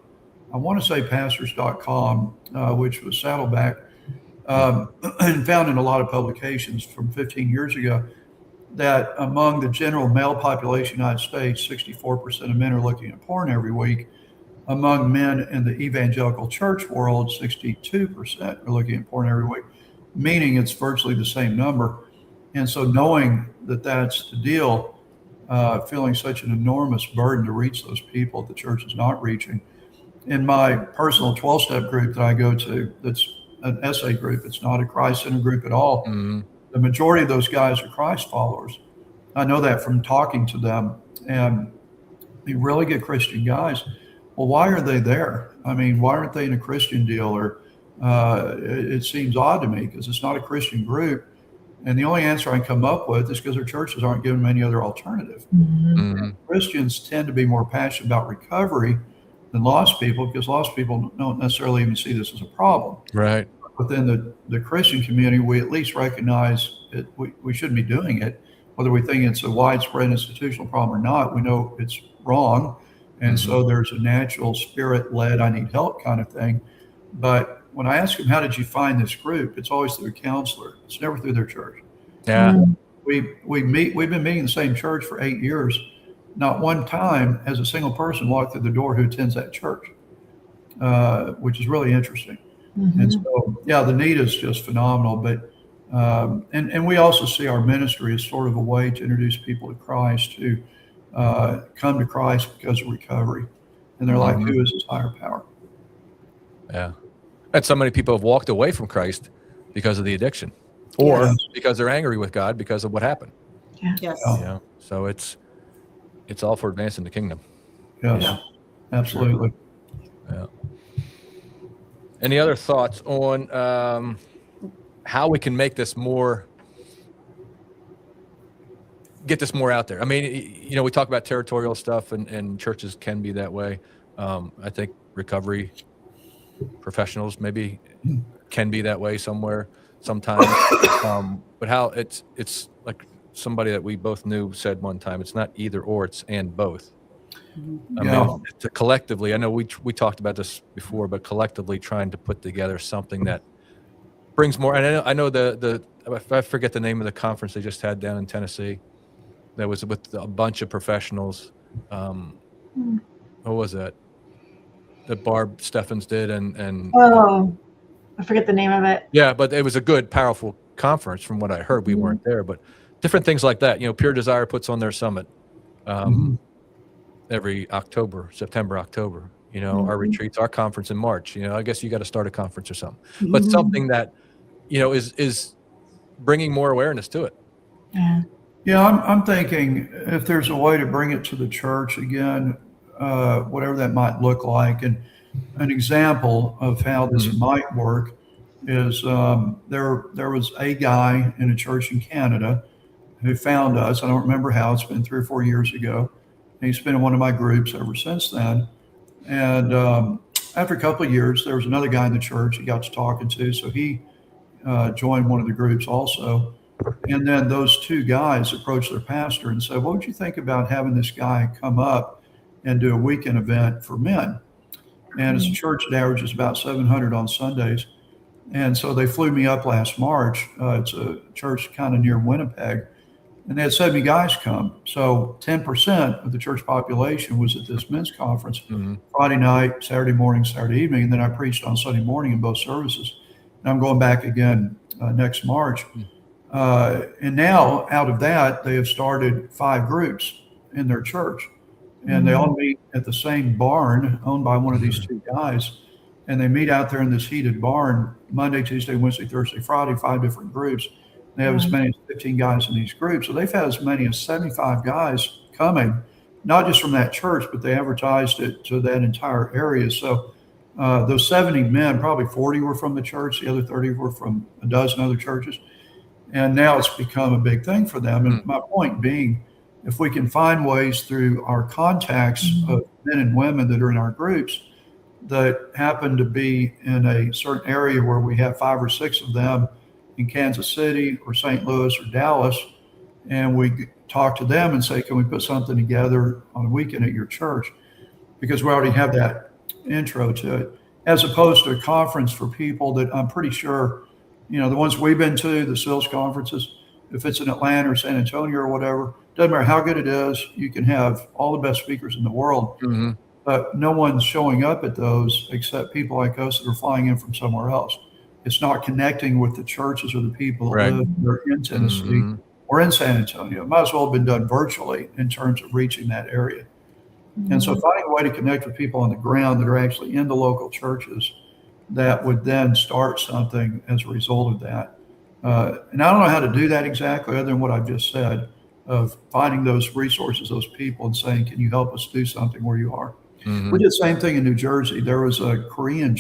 I want to say pastors.com, which was Saddleback, and found in a lot of publications from 15 years ago, that among the general male population in the United States, 64% of men are looking at porn every week. Among men in the evangelical church world, 62% are looking at porn every week, meaning it's virtually the same number. And so knowing that that's the deal, feeling such an enormous burden to reach those people the church is not reaching. In my personal 12-step group that I go to, that's an essay group, it's not a Christ-centered group at all. The majority of those guys are Christ followers. I know that from talking to them, and the really good Christian guys. Well, why are they there? I mean, why aren't they in a Christian deal? Or it seems odd to me because it's not a Christian group. And the only answer I can come up with is because their churches aren't giving them any other alternative. Christians tend to be more passionate about recovery than lost people because lost people don't necessarily even see this as a problem. Right. Within the Christian community, we at least recognize that we shouldn't be doing it. Whether we think it's a widespread institutional problem or not, we know it's wrong. And so there's a natural spirit-led, I need help kind of thing. But when I ask them, how did you find this group? It's always through a counselor. It's never through their church. Yeah. We've been meeting in the same church for 8 years. not one time has a single person walked through the door who attends that church, which is really interesting. And so, yeah, the need is just phenomenal. But and we also see our ministry as sort of a way to introduce people to Christ, to come to Christ because of recovery. And they're like, who is this higher power? Yeah. And so many people have walked away from Christ because of the addiction, or because they're angry with God because of what happened. Yeah. Yes. You know? So it's all for advancing the kingdom. Yes, Yeah. absolutely. Yeah. Any other thoughts on how we can make this get this more out there? I mean, you know, we talk about territorial stuff, and churches can be that way. I think recovery professionals maybe can be that way sometimes. But how it's like somebody that we both knew said one time, it's not either or, it's and both. I mean, collectively, I know we talked about this before, but collectively trying to put together something that brings more. And I know I forget the name of the conference they just had down in Tennessee. That was with a bunch of professionals. What was that? That Barb Steffens did, and I forget the name of it. yeah, but it was a good, powerful conference from what I heard. We weren't there, but different things like that. You know, Pure Desire puts on their summit every September, October. You know, our retreats, our conference in March. You know, I guess you got to start a conference or something, but something that, you know, is bringing more awareness to it. Yeah. Yeah, I'm thinking if there's a way to bring it to the church again, whatever that might look like. And an example of how this might work is there was a guy in a church in Canada who found us. I don't remember how, it's been 3 or 4 years ago. And he's been in one of my groups ever since then. And after a couple of years, there was another guy in the church he got to talking to. So he joined one of the groups also. And then those two guys approached their pastor and said, what would you think about having this guy come up and do a weekend event for men? And it's a church that averages about 700 on Sundays. And so they flew me up last March. It's a church kind of near Winnipeg. And they had 70 guys come. So 10% of the church population was at this men's conference, Friday night, Saturday morning, Saturday evening. And then I preached on Sunday morning in both services. And I'm going back again next March. And now out of that, they have started 5 groups in their church. And they all meet at the same barn owned by one of these two guys. And they meet out there in this heated barn Monday, Tuesday, Wednesday, Thursday, Friday, 5 different groups. They have as many as 15 guys in these groups. So they've had as many as 75 guys coming, not just from that church, but they advertised it to that entire area. So those 70 men, probably 40 were from the church. The other 30 were from a dozen other churches. And now it's become a big thing for them. And my point being, if we can find ways through our contacts of men and women that are in our groups that happen to be in a certain area where we have 5 or 6 of them in Kansas City or St. Louis or Dallas, and we talk to them and say, can we put something together on a weekend at your church? Because we already have that intro to it, as opposed to a conference for people that I'm pretty sure, you know, the ones we've been to, the sales conferences, if it's in Atlanta or San Antonio or whatever, doesn't matter how good it is, you can have all the best speakers in the world, but no one's showing up at those except people like us that are flying in from somewhere else. It's not connecting with the churches or the people that live there in Tennessee or in San Antonio. It might as well have been done virtually in terms of reaching that area. And so finding a way to connect with people on the ground that are actually in the local churches that would then start something as a result of that. And I don't know how to do that exactly, other than what I've just said, of finding those resources, those people, and saying, can you help us do something where you are? We did the same thing in New Jersey. There was a Korean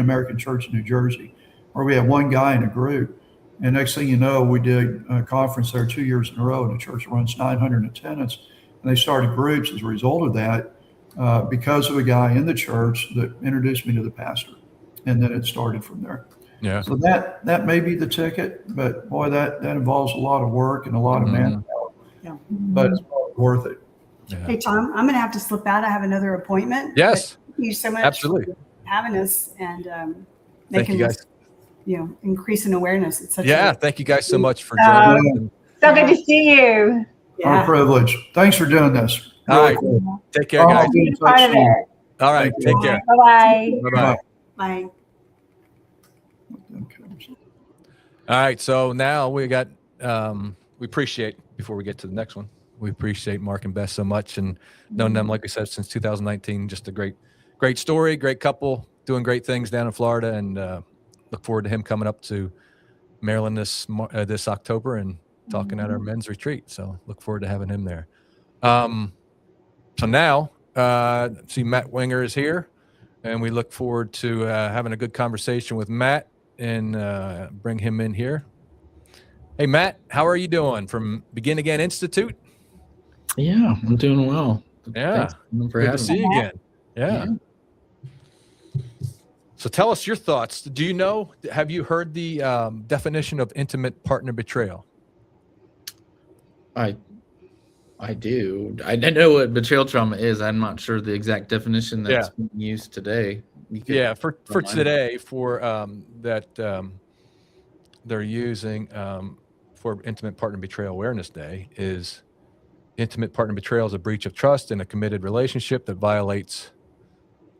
American church in New Jersey, where we had one guy in a group. And next thing you know, we did a conference there 2 years in a row, and the church runs 900 attendants. And they started groups as a result of that because of a guy in the church that introduced me to the pastor. And then it started from there. Yeah. So that may be the ticket, but boy, that involves a lot of work and a lot of manpower. Yeah. But it's probably worth it. Yeah. Hey, Tom, I'm going to have to slip out. I have another appointment. Yes. But thank you so much Absolutely. for having us and Thank you guys. increase in awareness. It's such Thank you guys so much for Oh, joining us. So good to see you. Yeah. Our privilege. Thanks for doing this. All Really right. cool. Take care, I'll guys. be in Part touch of soon. it. All right. Thank you. Take care. Bye-bye. Bye-bye. Bye. All right. So now we got, we appreciate, before we get to the next one, we appreciate Mark and Beth so much, and known them, like we said, since 2019. Just a great story, great couple, doing great things down in Florida, and look forward to him coming up to Maryland this October and talking at our men's retreat. So look forward to having him there. So now, see Matt Wenger is here, and we look forward to having a good conversation with Matt and bring him in here. Hey, Matt, how are you doing from Begin Again Institute? Yeah, I'm doing well. Yeah. Thanks for Good to having see me. you again. Yeah. So tell us your thoughts. Do you know, have you heard the definition of intimate partner betrayal? I do. I know what betrayal trauma is. I'm not sure the exact definition that's being used today. Yeah, for today, for that they're using for Intimate Partner Betrayal Awareness Day, is intimate partner betrayal is a breach of trust in a committed relationship that violates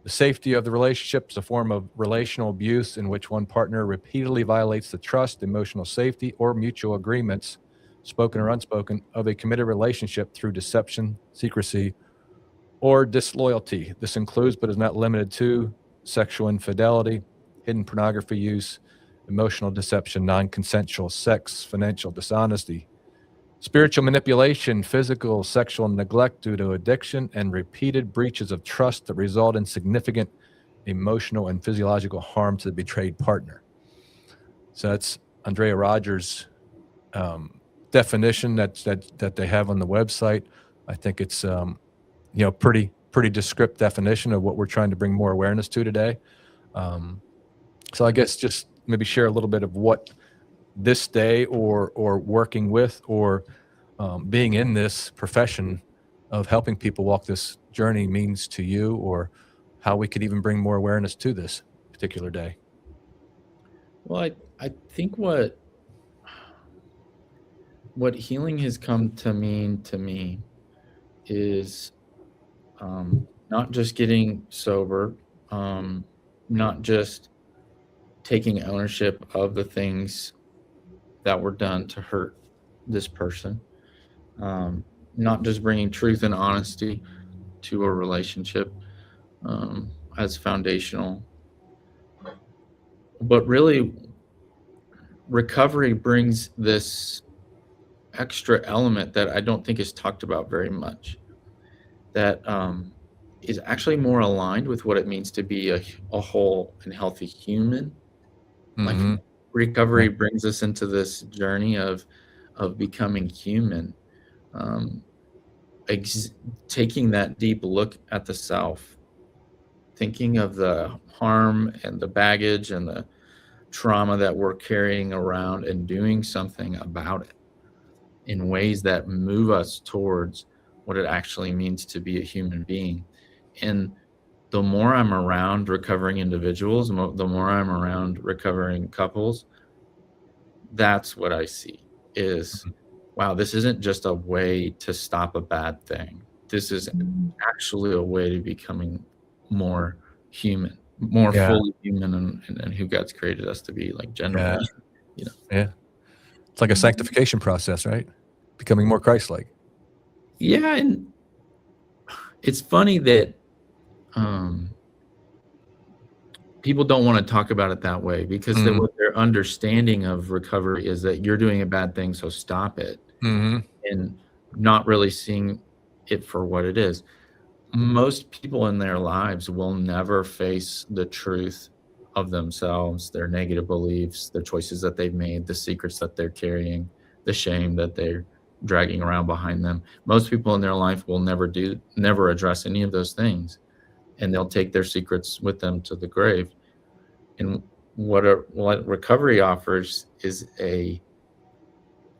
the safety of the relationship. It's a form of relational abuse in which one partner repeatedly violates the trust, emotional safety, or mutual agreements, spoken or unspoken, of a committed relationship through deception, secrecy, or disloyalty. This includes, but is not limited to, sexual infidelity, hidden pornography use, emotional deception, non-consensual sex, financial dishonesty, spiritual manipulation, physical, sexual neglect due to addiction, and repeated breaches of trust that result in significant emotional and physiological harm to the betrayed partner. So that's Andrea Rogers' definition that they have on the website. I think it's pretty descriptive definition of what we're trying to bring more awareness to today. So I guess just maybe share a little bit of what this day or working with or being in this profession of helping people walk this journey means to you, or how we could even bring more awareness to this particular day. Well, I think what healing has come to mean to me is not just getting sober, not just taking ownership of the things that were done to hurt this person, not just bringing truth and honesty to a relationship as foundational, but really recovery brings this extra element that I don't think is talked about very much, that is actually more aligned with what it means to be a whole and healthy human. Mm-hmm. Like recovery brings us into this journey of becoming human, taking that deep look at the self, thinking of the harm and the baggage and the trauma that we're carrying around, and doing something about it in ways that move us towards what it actually means to be a human being. And the more I'm around recovering individuals, the more I'm around recovering couples, that's what I see is, wow, this isn't just a way to stop a bad thing. This is actually a way to becoming more human, more fully human, and who God's created us to be, like generally. Yeah. It's like a sanctification process, right? Becoming more Christ-like. Yeah, and it's funny that people don't want to talk about it that way, because what their understanding of recovery is that you're doing a bad thing, so stop it, and not really seeing it for what it is. Most people in their lives will never face the truth of themselves, their negative beliefs, the choices that they've made, the secrets that they're carrying, the shame that they're dragging around behind them. Most people in their life will never address any of those things, and they'll take their secrets with them to the grave. And what recovery offers is a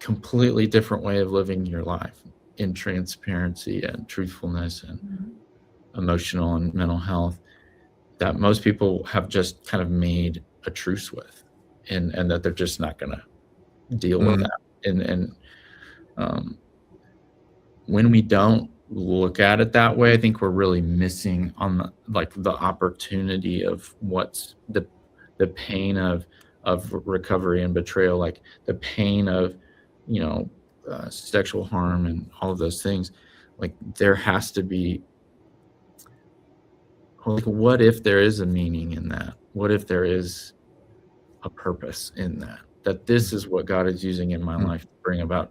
completely different way of living your life in transparency and truthfulness and emotional and mental health that most people have just kind of made a truce with, and that they're just not going to deal with that. And when we don't look at it that way, I think we're really missing on the opportunity of what's the pain of recovery and betrayal, like the pain of, sexual harm and all of those things. Like there has to be, like, what if there is a meaning in that? What if there is a purpose in that? That this is what God is using in my life to bring about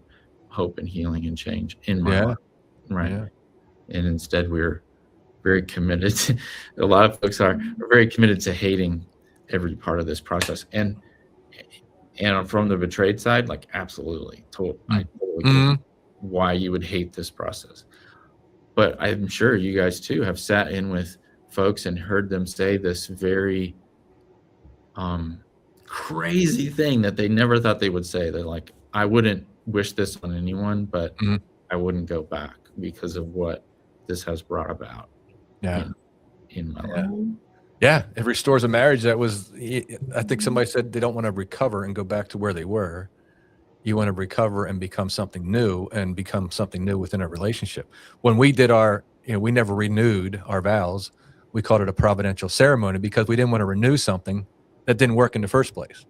hope and healing and change in my life, right? Yeah. And instead, we're very committed to, a lot of folks are very committed to hating every part of this process. And from the betrayed side, like absolutely, I totally get why you would hate this process. But I'm sure you guys too have sat in with folks and heard them say this very crazy thing that they never thought they would say. They're like, I wouldn't wish this on anyone, but I wouldn't go back because of what this has brought about in my life. Yeah, it restores a marriage that was, I think somebody said they don't want to recover and go back to where they were. You want to recover and become something new and become something new within a relationship. When we did we never renewed our vows. We called it a providential ceremony because we didn't want to renew something that didn't work in the first place.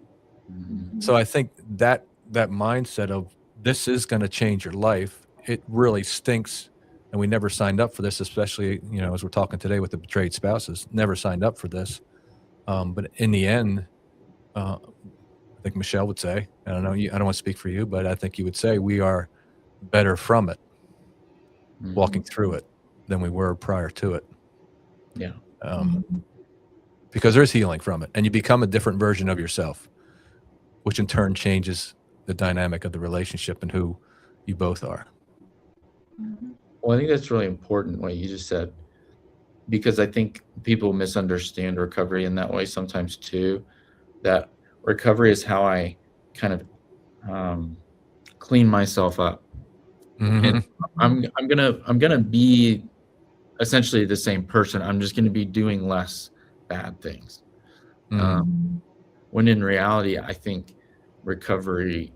So I think that mindset of this is going to change your life, it really stinks. And we never signed up for this, especially, as we're talking today with the betrayed spouses, never signed up for this. But in the end, I think Michelle would say, I don't know, I don't want to speak for you, but I think you would say we are better from it, walking through it, than we were prior to it. Yeah. Because there's healing from it, and you become a different version of yourself, which in turn changes the dynamic of the relationship and who you both are. Well, I think that's really important what you just said, because I think people misunderstand recovery in that way sometimes too, that recovery is how I kind of clean myself up. And I'm gonna be essentially the same person. I'm just gonna be doing less bad things. When in reality, I think recovery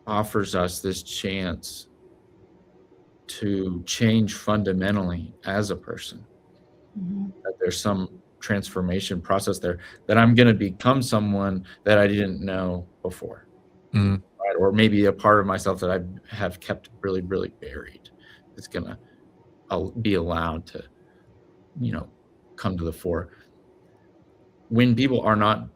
offers us this chance to change fundamentally as a person. That there's some transformation process there, that I'm going to become someone that I didn't know before, right? Or maybe a part of myself that I have kept really, really buried. It's going to be allowed to, come to the fore. When people are not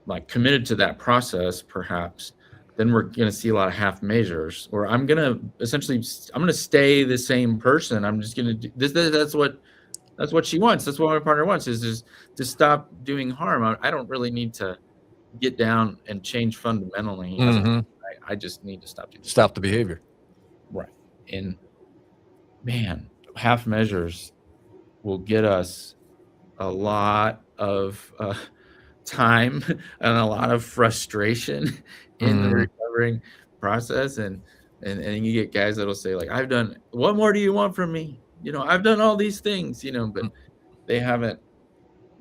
like committed to that process, perhaps, then we're going to see a lot of half measures, or I'm going to stay the same person. I'm just going to do this. That's what she wants. That's what my partner wants, is just to stop doing harm. I don't really need to get down and change fundamentally. I just need to stop the behavior. Right. And man, half measures will get us a lot of time and a lot of frustration in the recovering process. And you get guys that'll say, like, what more do you want from me? I've done all these things, but they haven't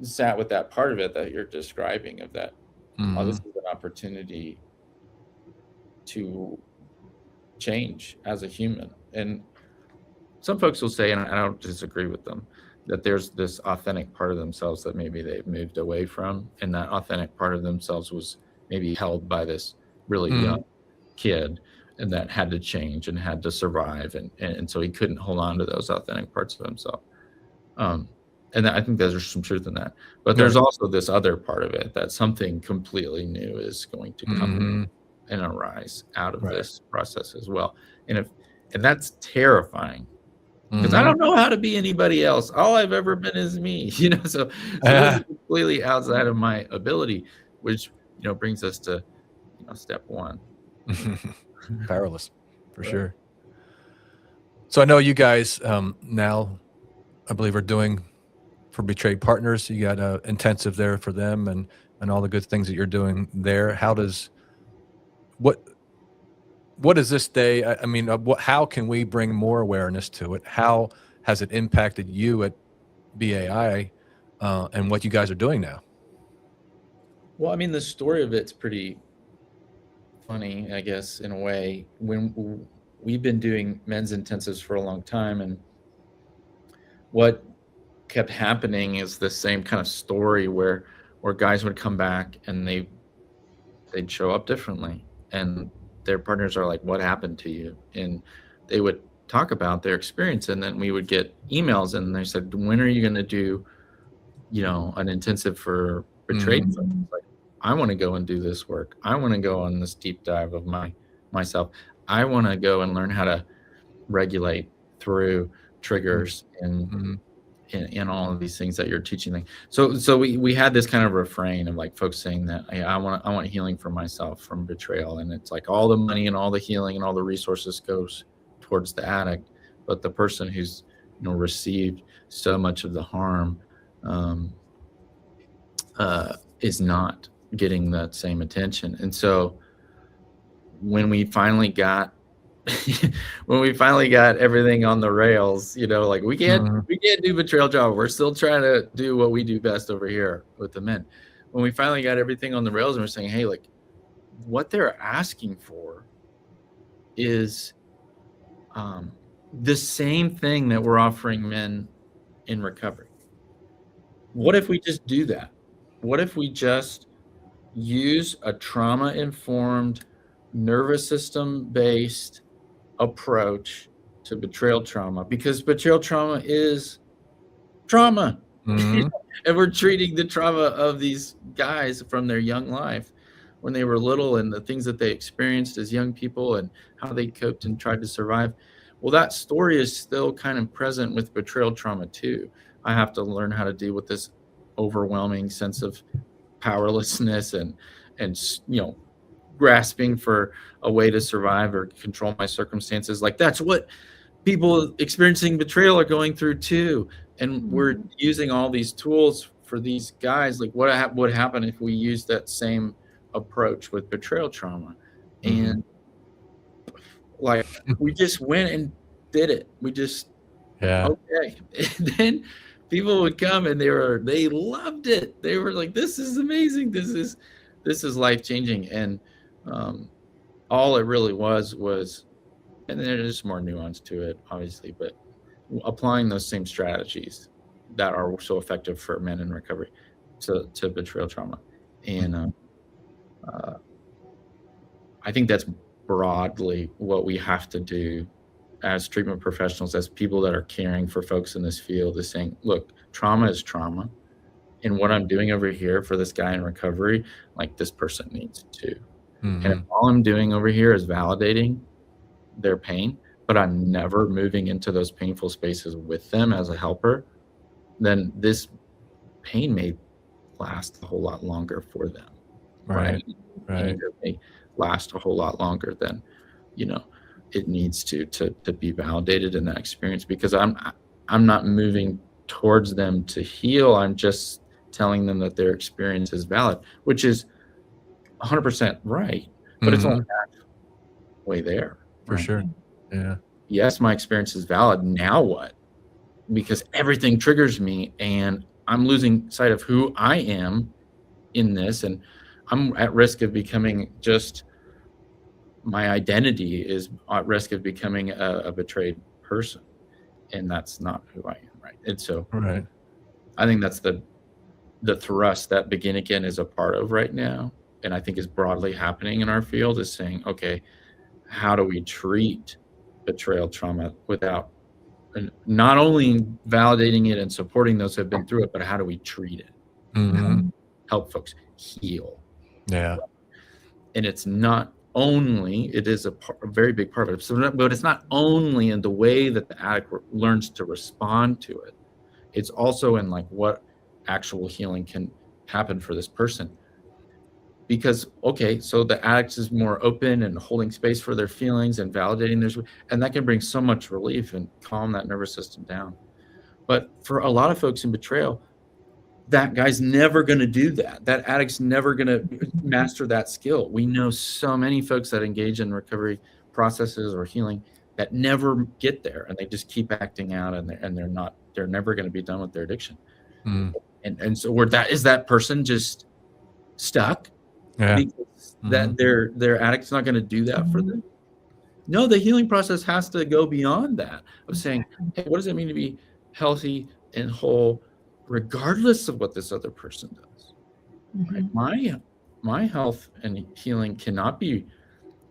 sat with that part of it that you're describing, of that, this is an opportunity to change as a human. And some folks will say, and I don't disagree with them, that there's this authentic part of themselves that maybe they've moved away from. And that authentic part of themselves was maybe held by this really young kid, and that had to change and had to survive. And so he couldn't hold on to those authentic parts of himself. And I think there's some truth in that. But there's also this other part of it, that something completely new is going to come and arise out of this process as well. And that's terrifying, because I don't know how to be anybody else. All I've ever been is me, so this is completely outside of my ability, which, brings us to, step one. Powerless, for sure. So I know you guys now, I believe, are doing for betrayed partners. You got intensive there for them, and all the good things that you're doing there. What is this day? I mean, how can we bring more awareness to it? How has it impacted you at BAI and what you guys are doing now? Well, I mean, the story of it's pretty funny, I guess, in a way. When we've been doing men's intensives for a long time, and what kept happening is the same kind of story where guys would come back and they'd show up differently, and their partners are like, what happened to you? And they would talk about their experience, and then we would get emails, and they said, when are you going to do, an intensive for betrayed folks? Like, I want to go and do this work. I want to go on this deep dive of myself. I want to go and learn how to regulate through triggers and in all of these things that you're teaching them. So we had this kind of refrain of like folks saying that, hey, I want healing for myself from betrayal. And it's like all the money and all the healing and all the resources goes towards the addict, but the person who's received so much of the harm is not getting that same attention. And so when we finally got everything on the rails, like we can't do betrayal trauma. We're still trying to do what we do best over here with the men. When we finally got everything on the rails and we're saying, hey, like what they're asking for is the same thing that we're offering men in recovery. What if we just do that? What if we just use a trauma-informed, nervous system-based approach to betrayal trauma? Because betrayal trauma is trauma. And we're treating the trauma of these guys from their young life when they were little, and the things that they experienced as young people and how they coped and tried to survive. Well, that story is still kind of present with betrayal trauma too. I have to learn how to deal with this overwhelming sense of powerlessness and grasping for a way to survive or control my circumstances. Like that's what people experiencing betrayal are going through too. And we're using all these tools for these guys. Like what would happen if we used that same approach with betrayal trauma? And like we just went and did it. We just okay. And then people would come and they loved it. They were like, this is amazing. This is life-changing. And all it really was, and there's more nuance to it, obviously, but applying those same strategies that are so effective for men in recovery to betrayal trauma. And I think that's broadly what we have to do as treatment professionals, as people that are caring for folks in this field, is saying, look, trauma is trauma. And what I'm doing over here for this guy in recovery, like this person needs to. And if all I'm doing over here is validating their pain, but I'm never moving into those painful spaces with them as a helper, then this pain may last a whole lot longer for them. Right. And it may last a whole lot longer than, it needs to be validated in that experience, because I'm not moving towards them to heal. I'm just telling them that their experience is valid, which is 100% right, but it's only halfway there. For sure. Yeah. Yes, my experience is valid. Now what? Because everything triggers me and I'm losing sight of who I am in this, and I'm at risk of becoming just, my identity is at risk of becoming a betrayed person, and that's not who I am, right? And so I think that's the thrust that Begin Again is a part of right now, and I think is broadly happening in our field, is saying, okay, how do we treat betrayal trauma without not only validating it and supporting those who have been through it, but how do we treat it? Help folks heal. Yeah. And it's not only, it is a very big part of it. So, but it's not only in the way that the addict learns to respond to it. It's also in like what actual healing can happen for this person. Because, okay, so the addict is more open and holding space for their feelings and validating theirs, and that can bring so much relief and calm that nervous system down. But for a lot of folks in betrayal, that guy's never going to do that. That addict's never going to master that skill. We know so many folks that engage in recovery processes or healing that never get there, and they just keep acting out, and they're never going to be done with their addiction. And so is that person just stuck? Yeah. Because that their addict's not going to do that for them. No, the healing process has to go beyond that of saying, hey, what does it mean to be healthy and whole, regardless of what this other person does? Right? My health and healing cannot be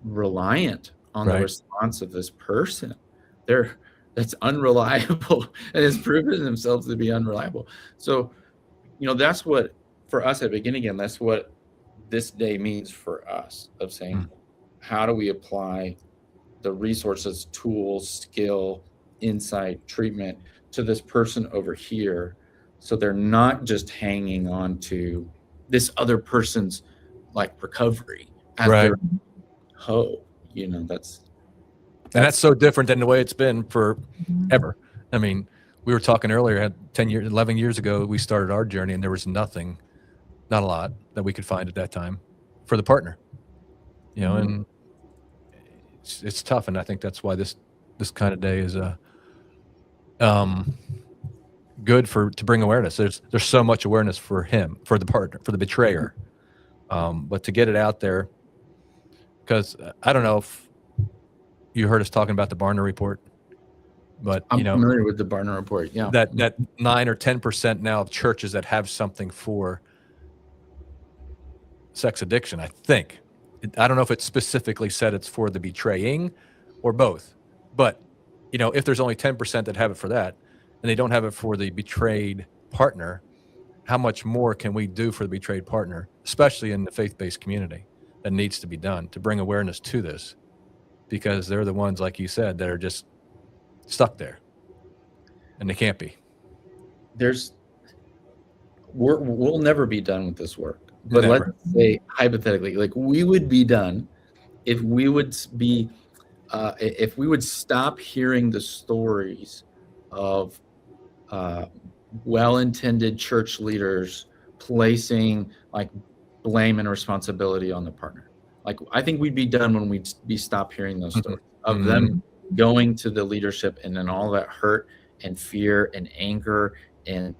reliant on the response of this person. That's unreliable and has proven themselves to be unreliable. So, that's what, for us at Begin Again, that's what this day means for us, of saying, how do we apply the resources, tools, skill, insight, treatment to this person over here, so they're not just hanging on to this other person's like recovery as their hope. That's so different than the way it's been forever. I mean, we were talking earlier, 11 years ago, we started our journey, and there was not a lot that we could find at that time for the partner, and it's tough. And I think that's why this kind of day is good to bring awareness. There's so much awareness for the partner, for the betrayer, but to get it out there, because I don't know if you heard us talking about the Barna report, but I'm familiar with the Barna report. Yeah, that 9 or 10% now of churches that have something for sex addiction. I think I don't know if it specifically said it's for the betraying or both, but if there's only 10% that have it for that, and they don't have it for the betrayed partner, how much more can we do for the betrayed partner, especially in the faith-based community, that needs to be done to bring awareness to this, because they're the ones, like you said, that are just stuck there, and they can't be. We'll never be done with this work, but Never. Let's say hypothetically, like, we would be done if we would stop hearing the stories of well-intended church leaders placing like blame and responsibility on the partner. Like, I think we'd be done when we'd stop hearing those stories of them going to the leadership, and then all that hurt and fear and anger and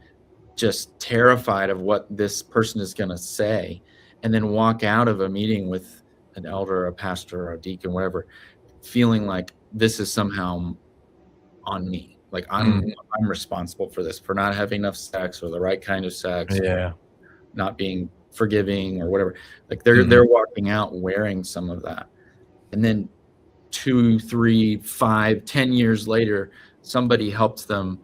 just terrified of what this person is going to say, and then walk out of a meeting with an elder, a pastor, or a deacon, whatever, feeling like this is somehow on me. Like I'm responsible for this, for not having enough sex or the right kind of sex, not being forgiving or whatever. Like they're walking out wearing some of that. And then 2, 3, 5, 10 years later, somebody helps them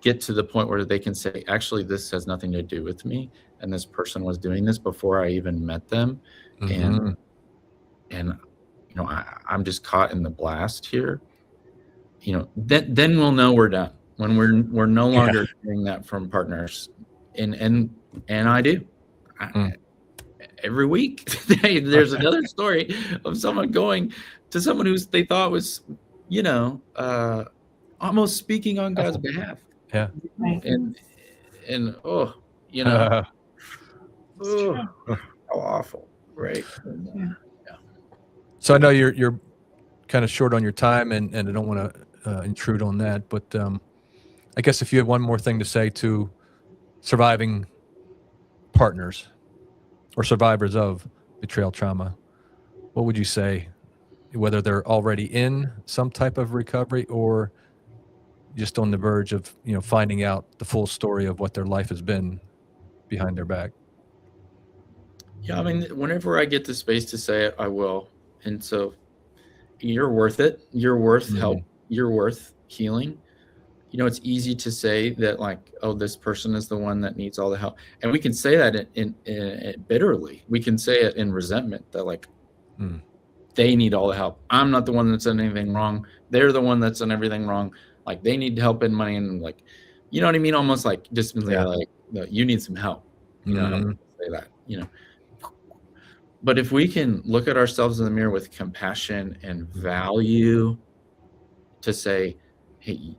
get to the point where they can say, actually, this has nothing to do with me, and this person was doing this before I even met them. And I'm just caught in the blast here. Then we'll know we're done, when we're no longer hearing that from partners. And I do. Every week there's another story of someone going to someone who they thought was, almost speaking on God's behalf. Yeah. And how awful, right? So I know you're kind of short on your time, and I don't want to intrude on that, but I guess if you had one more thing to say to surviving partners or survivors of betrayal trauma, what would you say, whether they're already in some type of recovery or just on the verge of, finding out the full story of what their life has been behind their back? Yeah, I mean, whenever I get the space to say it, I will. And so you're worth it. You're worth help. You're worth healing. It's easy to say that, like, oh, this person is the one that needs all the help. And we can say that in bitterly. We can say it in resentment, that like they need all the help. I'm not the one that's done anything wrong. They're the one that's done everything wrong. Like, they need help and money, and like, you know what I mean? Almost like just like, you need some help. I don't say that, But if we can look at ourselves in the mirror with compassion and value, to say, hey,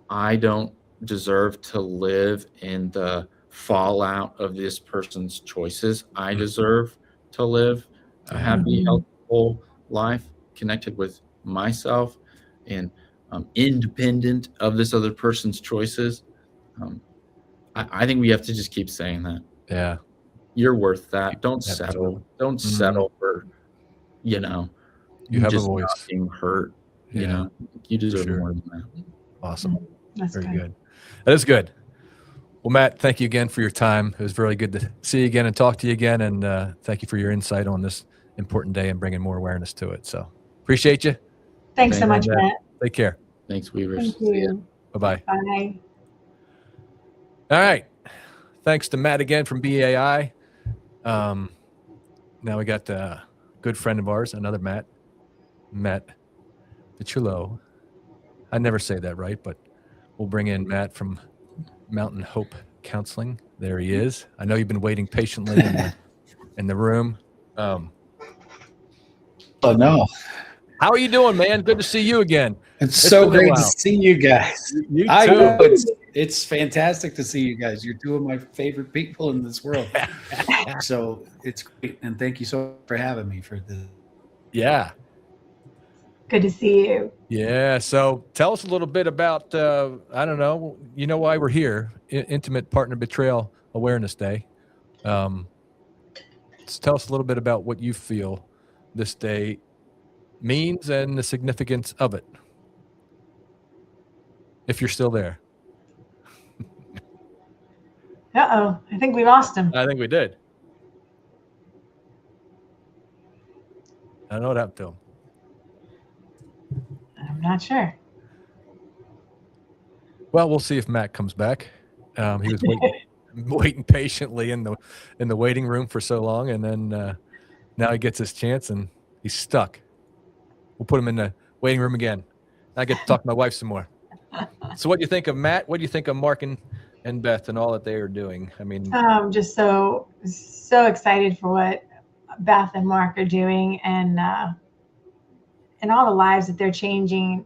I don't deserve to live in the fallout of this person's choices. I deserve to live a happy, healthful life connected with myself and independent of this other person's choices. I think we have to just keep saying that. Yeah. You're worth that. Don't settle. Don't settle for, You have a just voice. not being hurt. You Yeah, know, you deserve sure. more than that. Awesome. That's Very good. good. That is good. Well, Matt, thank you again for your time. It was really good to see you again and talk to you again. And thank you for your insight on this important day and bringing more awareness to it. So appreciate you. Thanks so much, And, Matt. take care. Thanks, Weavers. Thank See ya. you. Bye-bye. Bye. All right. Thanks to Matt again from BAI. Now we got a good friend of ours, another Matt Piciulo. I never say that right, but we'll bring in Matt from Mountain Hope Counseling. There he is. I know you've been waiting patiently in the room. Oh no! How are you doing, man? Good to see you again. It's so been a great to while. see you guys. You I too. know it's fantastic to see you guys. You're two of my favorite people in this world. So it's great, and thank you so much for having me for this. Yeah. Good to see you. Yeah. So tell us a little bit about, I don't know, you know why we're here, Intimate Partner Betrayal Awareness Day. Tell us a little bit about what you feel this day means and the significance of it. If you're still there. Uh-oh. I think we lost him. I think we did. I don't know what happened to him. I'm not sure. Well, we'll see if Matt comes back. He was waiting patiently in the waiting room for so long, and then now he gets his chance, and he's stuck. We'll put him in the waiting room again. I get to talk to my wife some more. So, what do you think of Matt? What do you think of Mark and Beth and all that they are doing? I mean, I'm just so excited for what Beth and Mark are doing, and all the lives that they're changing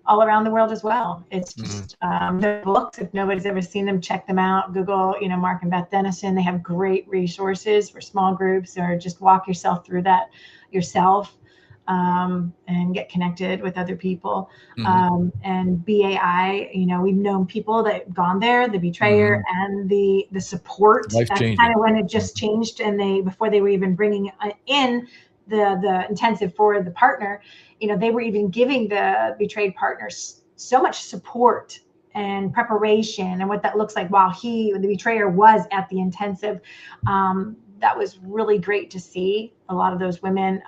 all around the world as well. It's just their books. If nobody's ever seen them, check them out. Google, Mark and Beth Denison. They have great resources for small groups, or just walk yourself through that yourself, and get connected with other people. And BAI, we've known people that have gone there, the betrayer and the support. That's kind of when it just changed, and before they were even bringing in the intensive for the partner, they were even giving the betrayed partners so much support and preparation and what that looks like while the betrayer was at the intensive. That was really great to see a lot of those women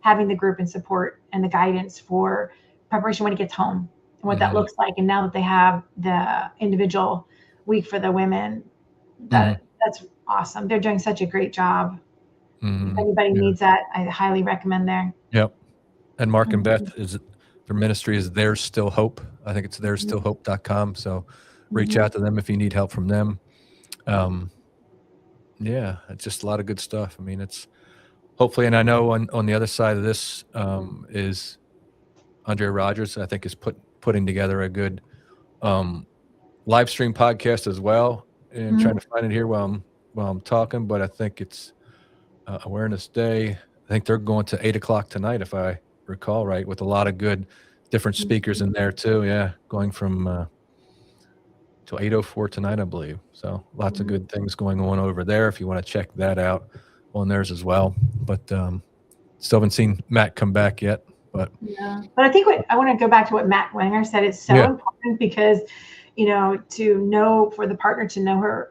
having the group and support and the guidance for preparation when he gets home and what that looks like. And now that they have the individual week for the women, that's awesome. They're doing such a great job. If anybody needs that, I highly recommend there. Yep. And Mark and Beth, their ministry is There's Still Hope. I think it's there'sstillhope.com. So reach out to them if you need help from them. Yeah, it's just a lot of good stuff. I mean, it's hopefully, and I know on the other side of this is Andrea Rogers, I think, is putting together a good live stream podcast as well. And trying to find it here while I'm talking, but I think it's Awareness Day. I think they're going to 8:00 tonight, if I recall right, with a lot of good different speakers in there too. Yeah, going from till 8:04 tonight, I believe. So lots of good things going on over there if you want to check that out on theirs as well. But still haven't seen Matt come back yet. But I think I want to go back to what Matt Wenger said. It's so important because, to know, for the partner to know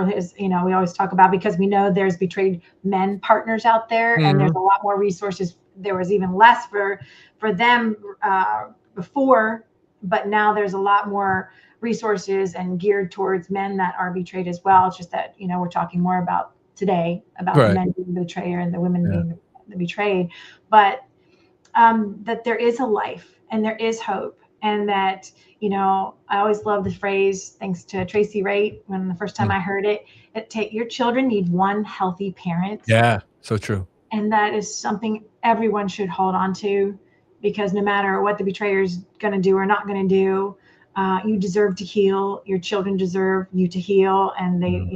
his, we always talk about, because we know there's betrayed men partners out there, and there's a lot more resources. There was even less for them before, but now there's a lot more resources and geared towards men that are betrayed as well. It's just that, we're talking more about today about the men being the betrayer and the women being the betrayed, but that there is a life and there is hope. And that, I always love the phrase, thanks to Tracy Wright, when the first time I heard it, your children need one healthy parent. Yeah, so true. And that is something everyone should hold on to, because no matter what the betrayer is going to do or not going to do, you deserve to heal. Your children deserve you to heal. And they,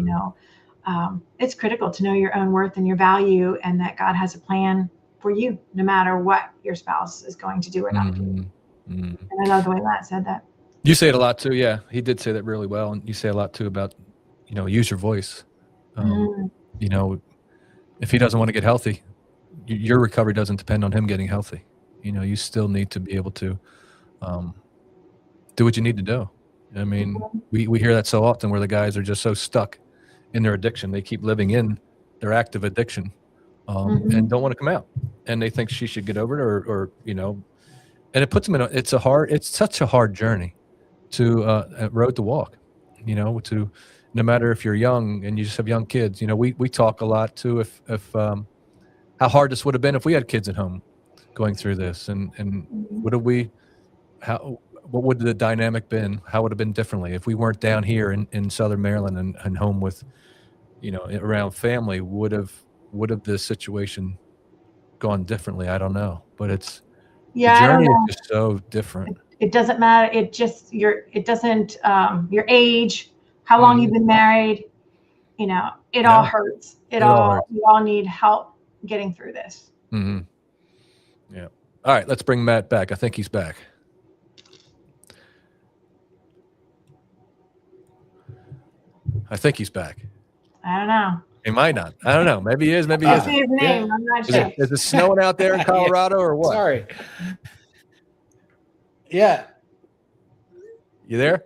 it's critical to know your own worth and your value, and that God has a plan for you, no matter what your spouse is going to do or not do. And I love the way Matt said that. You say it a lot too. Yeah, he did say that really well. And you say a lot too about, use your voice. If he doesn't want to get healthy, your recovery doesn't depend on him getting healthy. You know, you still need to be able to do what you need to do. I mean, we hear that so often where the guys are just so stuck in their addiction. They keep living in their active addiction and don't want to come out. And they think she should get over it or you know, and it puts them in it's such a hard journey to a road to walk, you know, to no matter if you're young and you just have young kids, you know, we talk a lot too if how hard this would have been if we had kids at home going through this and what would the dynamic been? How would it have been differently if we weren't down here in Southern Maryland and home with, you know, around family? Would have the situation gone differently? I don't know, but the journey is just so different. It doesn't matter. It just your age, how long you've been married, you know, it all hurts. We all need help getting through this. Yeah. All right, let's bring Matt back. I think he's back. I think he's back. I don't know. He might not. I don't know. Maybe he is. Maybe he I isn't. see his name. I'm not sure. Is it snowing out there in Colorado or what? Sorry. Yeah. You there?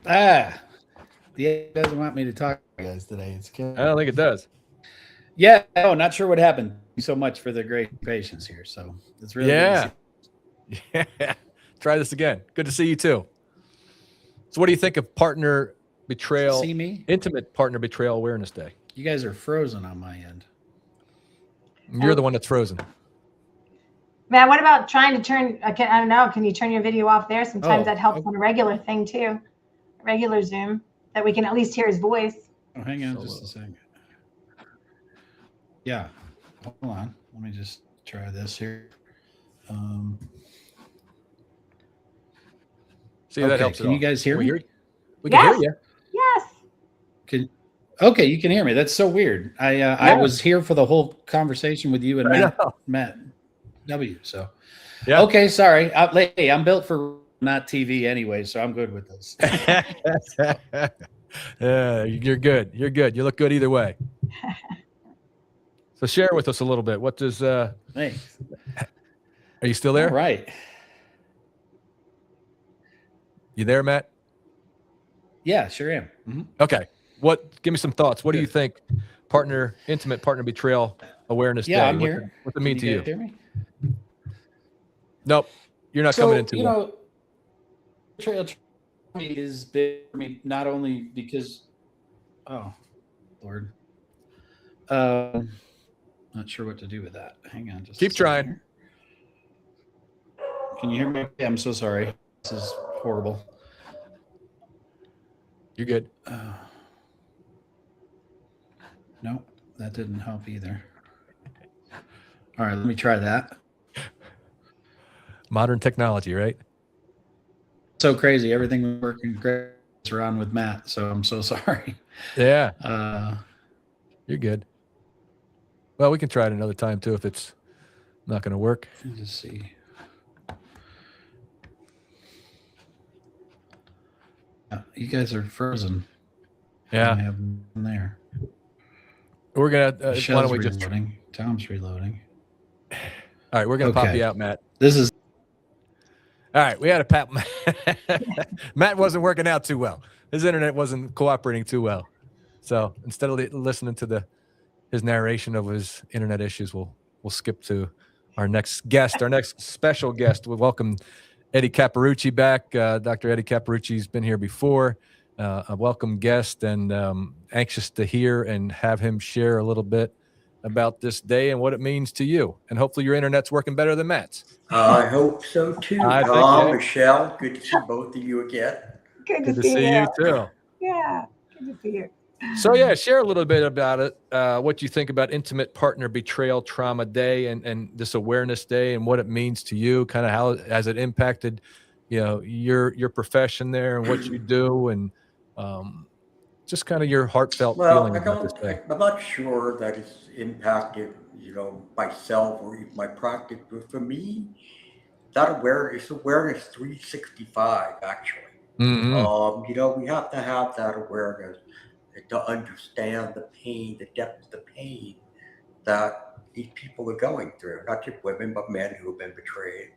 The doesn't want me to talk to you guys today. It's I don't think it does. Yeah. Oh, not sure what happened. Thank you so much for the great patience here. So it's really Yeah. Try this again. Good to see you too. So what do you think of partner betrayal? See me? Intimate Partner Betrayal Awareness Day. You guys are frozen on my end. You're the one that's frozen. Matt, what about trying to turn, I don't know, can you turn your video off there? Sometimes that helps on a regular thing too, a regular Zoom, that we can at least hear his voice. Oh, hang on just a second. Yeah, hold on. Let me just try this here. See, that helps. Can you guys hear me? We can hear you. Yes. Okay, you can hear me. That's so weird. I was here for the whole conversation with you and Matt W. So, yeah. Okay, sorry. I'm built for not TV anyway, so I'm good with this. Yeah, you're good. You're good. You look good either way. So share with us a little bit. What does Thanks. Are you still there? All right. You there, Matt? Yeah, sure am. Mm-hmm. Okay. Give me some thoughts. What do you think Intimate Partner Betrayal Awareness Day? I'm here. What's it mean to you? Hear me? Nope. You're not coming into it. Betrayal is big for me, not only because, oh, Lord. Not sure what to do with that. Hang on. Just keep trying. Here. Can you hear me? I'm so sorry. This is horrible. You're good. No, that didn't help either. All right, let me try that. Modern technology, right? So crazy. Everything was working great around with Matt, so I'm so sorry. Yeah. You're good. Well, we can try it another time too if it's not going to work. Let's just see. You guys are frozen. Yeah. I have them there. We're going to, why don't we reloading. just. Tom's reloading. All right. We're going to pop you out, Matt. This is. All right. We had a pat. Matt wasn't working out too well. His internet wasn't cooperating too well. So instead of listening to his narration of his internet issues, we'll skip to our next guest, our next special guest. We welcome Eddie Capparucci back. Dr. Eddie Capparucci's been here before, a welcome guest, and anxious to hear and have him share a little bit about this day and what it means to you. And hopefully your internet's working better than Matt's. I hope so too. Tom, Michelle, good to see both of you again. Good to see you too. Yeah, good to see you. So yeah, share a little bit about it. What you think about Intimate Partner Betrayal Trauma Day and this Awareness Day and what it means to you. Kind of how has it impacted, your profession there and what you do, and just kind of your heartfelt feeling about this day. I'm not sure that it's impacted, myself or even my practice, but for me, that awareness 365 actually. Mm-hmm. We have to have that awareness to understand the pain, the depth of the pain that these people are going through, not just women, but men who have been betrayed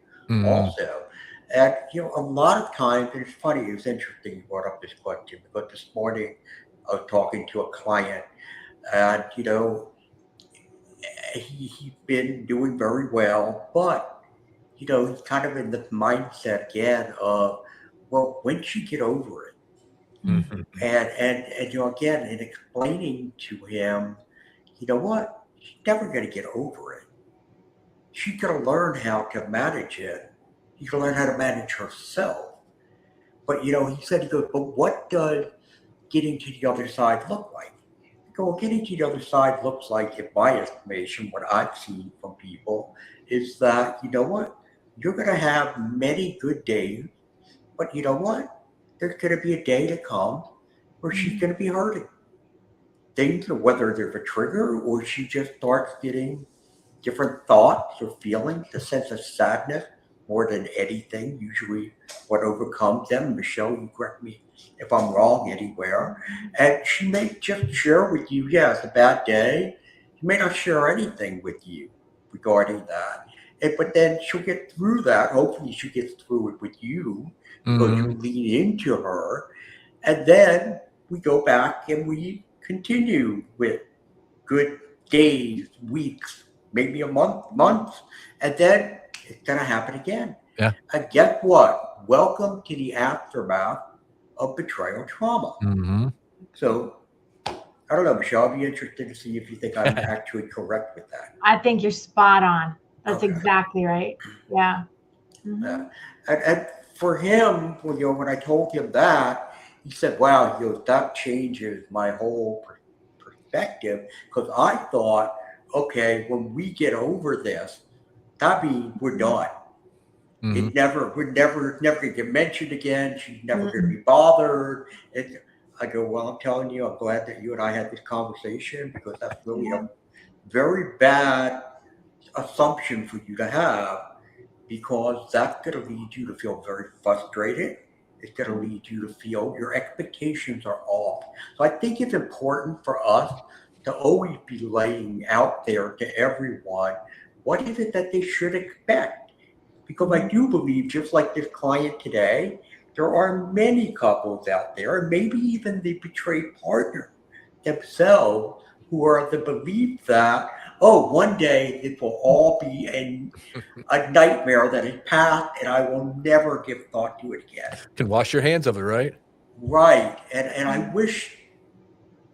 also. And, a lot of times, and it's funny, it's interesting you brought up this question, because this morning I was talking to a client, and, he's been doing very well, but, he's kind of in the mindset again of, well, when she get over it? Mm-hmm. And again, in explaining to him, you know what? She's never going to get over it. She's going to learn how to manage it. She's going to learn how to manage herself. But, he said, he goes, but what does getting to the other side look like? I go, well, getting to the other side looks like, in my estimation, what I've seen from people is that, you know what? You're going to have many good days, but you know what? There's going to be a day to come where she's going to be hurting. Things, whether there's a trigger or she just starts getting different thoughts or feelings, a sense of sadness more than anything, usually what overcomes them. Michelle, you correct me if I'm wrong anywhere. And she may just share with you, yeah, it's a bad day. She may not share anything with you regarding that. But then she'll get through that. Hopefully she gets through it with you because you lean into her. And then we go back and we continue with good days, weeks, maybe a months, and then it's going to happen again. Yeah. And guess what? Welcome to the aftermath of betrayal trauma. Mm-hmm. So, I don't know, Michelle, I'd be interested to see if you think I'm actually correct with that. I think you're spot on. That's Okay. exactly right. Yeah. Mm-hmm. Yeah. And for him, when I told him that, he said, wow, that changes my whole perspective, because I thought, okay, when we get over this, that means we're done. Mm-hmm. We're never going to get mentioned again. She's never going to be bothered. I go, well, I'm telling you, I'm glad that you and I had this conversation, because that's really a very bad assumption for you to have, because that's going to lead you to feel very frustrated. It's going to lead you to feel your expectations are off. So I think it's important for us to always be laying out there to everyone, what is it that they should expect? Because I do believe, just like this client today, there are many couples out there, and maybe even the betrayed partner themselves, who are of the belief that, oh, one day it will all be a nightmare that has passed, and I will never give thought to it again. Can wash your hands of it, right? Right. And I wish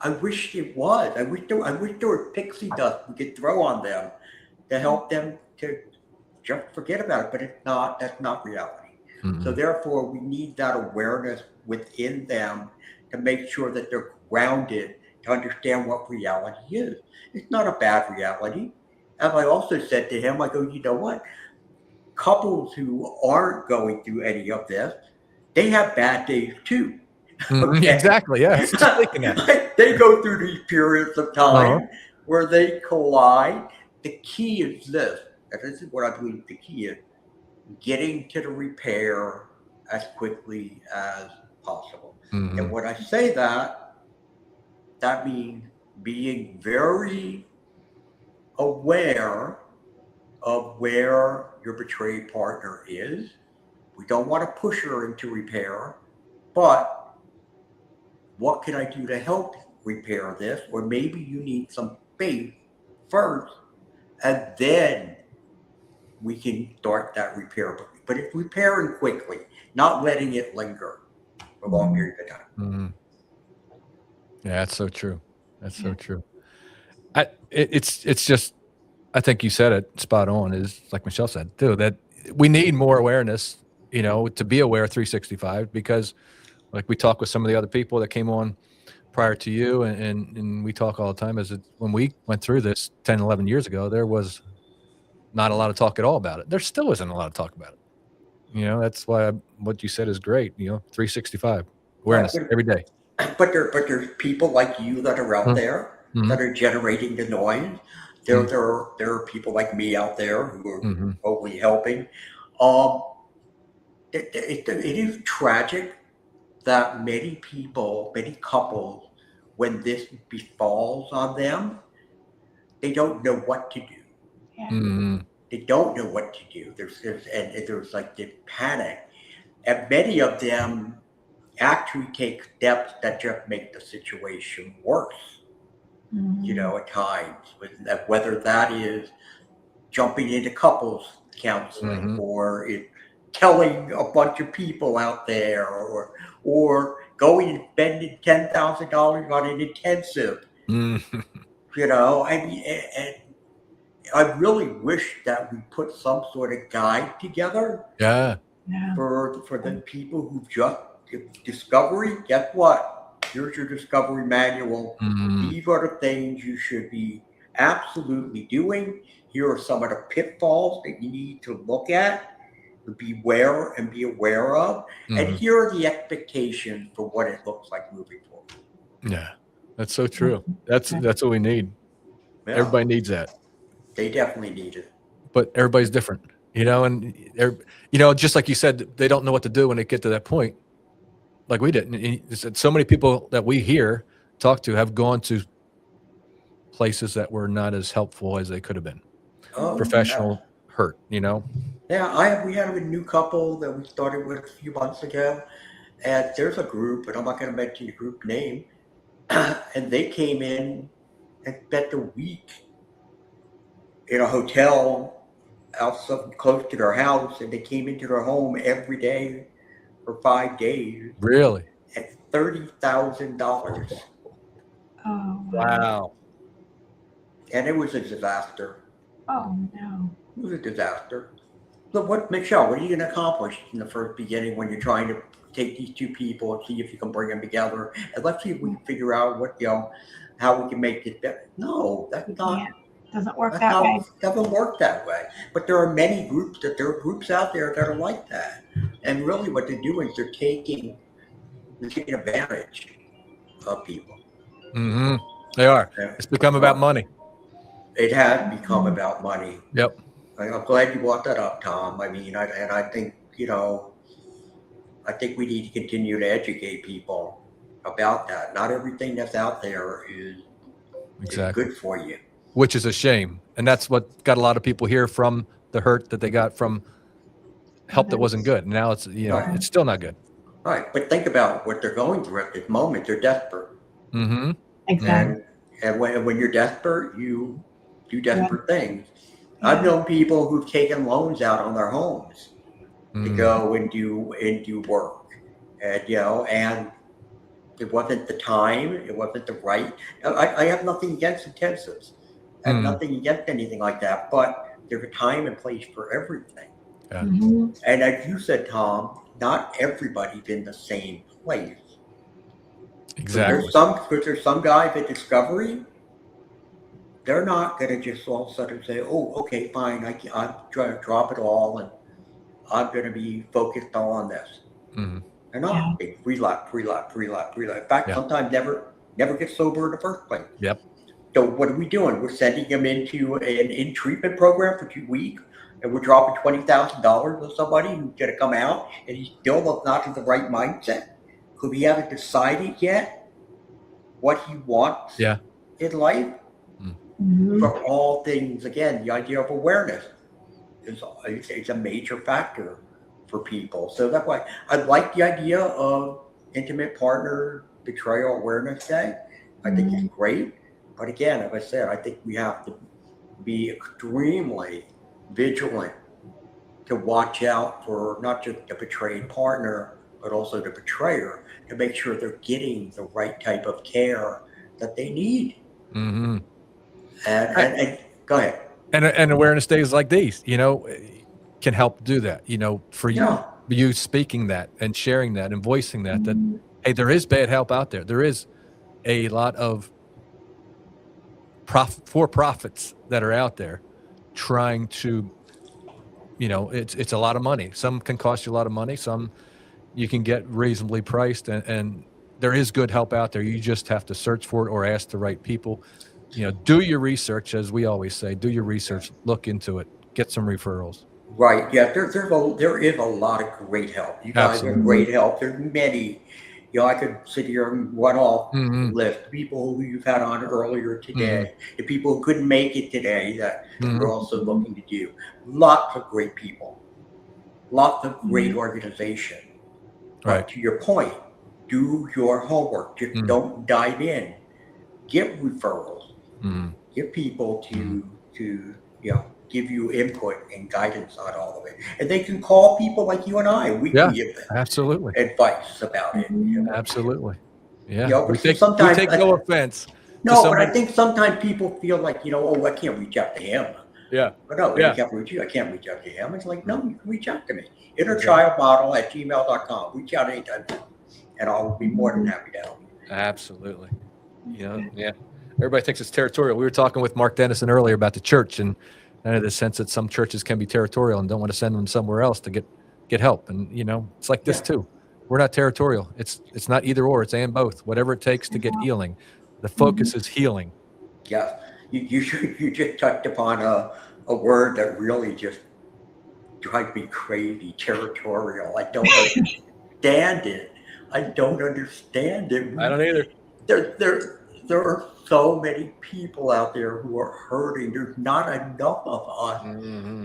it was. I wish there were pixie dust we could throw on them to help them to just forget about it. But it's not. That's not reality. Mm-hmm. So therefore, we need that awareness within them to make sure that they're grounded to understand what reality is. It's not a bad reality. As I also said to him, I go, you know what? Couples who aren't going through any of this, they have bad days too. Okay. Exactly. Yeah. They go through these periods of time where they collide. The key is this, and this is what I believe the key is: getting to the repair as quickly as possible. Mm-hmm. And when I say that means being very aware of where your betrayed partner is. We don't want to push her into repair, but what can I do to help repair this? Or maybe you need some faith first, and then we can start that repair. But it's repairing quickly, not letting it linger for a long period of time. Mm-hmm. Yeah, that's so true. That's so true. It's just, I think you said it spot on, is like Michelle said too, that we need more awareness, to be aware 365, because like we talk with some of the other people that came on prior to you, and we talk all the time, when we went through this 10, 11 years ago, there was not a lot of talk at all about it. There still isn't a lot of talk about it. That's why what you said is great, 365 awareness every day. But there's people like you that are out there that are generating the noise. There are people like me out there who are hopefully helping. It is tragic that many people, many couples, when this befalls on them, they don't know what to do. Yeah. Mm-hmm. They don't know what to do. There's like the panic, and many of them actually take steps that just make the situation worse. You know, at times, whether that is jumping into couples counseling or telling a bunch of people out there, or going and spending $10,000 on an intensive. You know, I mean, and I really wish that we put some sort of guide together. Yeah. For the people who've just discovery. Guess what? Here's your discovery manual. These are the things you should be absolutely doing. Here are some of the pitfalls that you need to look at, be aware of, and here are the expectations for what it looks like moving forward. Yeah, that's so true. That's what we need. Yeah. Everybody needs that. They definitely need it. But everybody's different, you know, and you know, just like you said, they don't know what to do when they get to that point. Like we didn't. And so many people that we talk to have gone to places that were not as helpful as they could have been. Professional hurt, you know. Yeah, we had a new couple that we started with a few months ago, and there's a group, and I'm not going to mention the group name, and they came in and spent a week in a hotel outside close to their house, and they came into their home every day for 5 days. Really? At $30,000. Oh, wow. And it was a disaster. Oh, no. It was a disaster. So Michelle, what are you going to accomplish in the first beginning when you're trying to take these two people and see if you can bring them together? And let's see if we can figure out how we can make it better. No, that's not. Yeah. Doesn't work that way. Doesn't work that way. But there are many groups out there that are like that. And really what they're doing is they're taking advantage of people. They are. It's become about money. It has become about money. Yep. I'm glad you brought that up, Tom. I mean, I think, I think we need to continue to educate people about that. Not everything that's out there is good for you. Which is a shame. And that's what got a lot of people here from the hurt that they got from help that wasn't good. Now it's, it's still not good. Right. But think about what they're going through at this moment. They're desperate. Exactly. And when you're desperate, you do desperate things. I've known people who've taken loans out on their homes to go and do work. And, and it wasn't the time. It wasn't the right. I have nothing against intensives. I have nothing against anything like that. But there's a time and place for everything. Yeah. And as you said, Tom, not everybody's in the same place. Exactly. There's some guys at Discovery, they're not going to just all of a sudden say, oh, okay, fine, I'm trying to drop it all and I'm going to be focused on this. They're not. They relapse. In fact, sometimes never get sober in the first place. Yep. So what are we doing? We're sending them into an in-treatment program for 2 weeks, and we're dropping $20,000 on somebody who's going to come out and he's still not in the right mindset. Because we haven't decided yet what he wants in life. For all things, again, the idea of awareness is a major factor for people. So that's why I like the idea of Intimate Partner Betrayal Awareness Day. I think it's great. But again, as I said, I think we have to be extremely vigilant to watch out for not just the betrayed partner, but also the betrayer, to make sure they're getting the right type of care that they need. And go ahead. And awareness days like these, can help do that. For you speaking that and sharing that and voicing that hey, there is bad help out there. There is a lot of for-profits that are out there trying to, it's a lot of money. Some can cost you a lot of money. Some you can get reasonably priced, and there is good help out there. You just have to search for it or ask the right people. Do your research, as we always say. Do your research. Look into it. Get some referrals. Right. Yeah. There is a lot of great help. You guys are great help. There's many You know, I could sit here and run off the list of people who you've had on earlier today, the people who couldn't make it today that we're also looking to do. Lots of great people, lots of great organization. Right. But to your point, do your homework. Just don't dive in. Get referrals. Get people to you know, give you input and guidance on all of it. And they can call people like you and I. We can give them absolutely advice about it. You know? Absolutely. Yeah. You know, we take sometimes no offense. No, but I think sometimes people feel like, you know, oh, I can't reach out to him. Yeah. But no, I can't reach out to him. It's like, no, you can reach out to me. innerchildmodel@gmail.com. Reach out anytime, and I'll be more than happy to help. Absolutely. You know, yeah. Everybody thinks it's territorial. We were talking with Mark Denison earlier about the church and the sense that some churches can be territorial and don't want to send them somewhere else to get help. And, you know, it's like this too. We're not territorial. It's not either or, it's and both. Whatever it takes to get healing. The focus is healing. Yeah. You just touched upon a word that really just drives me crazy, territorial. I don't understand it. I don't understand it. I don't either. There are so many people out there who are hurting. There's not enough of us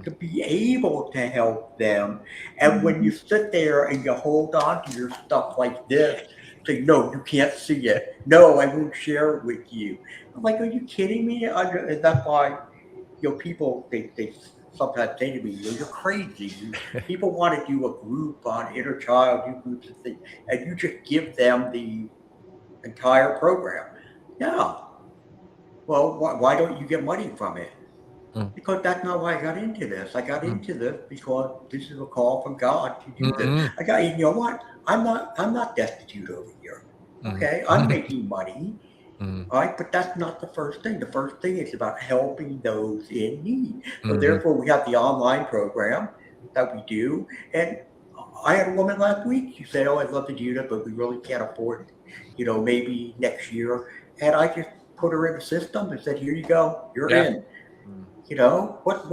to be able to help them. And when you sit there and you hold on to your stuff like this, say, no, you can't see it. No, I won't share it with you. I'm like, are you kidding me? And that's why, you know, people, they sometimes say to me, you're crazy. People want to do a group on inner child, do groups of things, and you just give them the entire program. Yeah. Well, why don't you get money from it? Because that's not why I got into this. I got into this because this is a call from God to do this. You know what? I'm not destitute over here. Okay, I'm making money. All right, but that's not the first thing. The first thing is about helping those in need. So therefore, we have the online program that we do. And I had a woman last week. She said, "Oh, I'd love to do that, but we really can't afford it. You know, maybe next year." And I just put her in the system and said, "Here you go. You're in." You know, what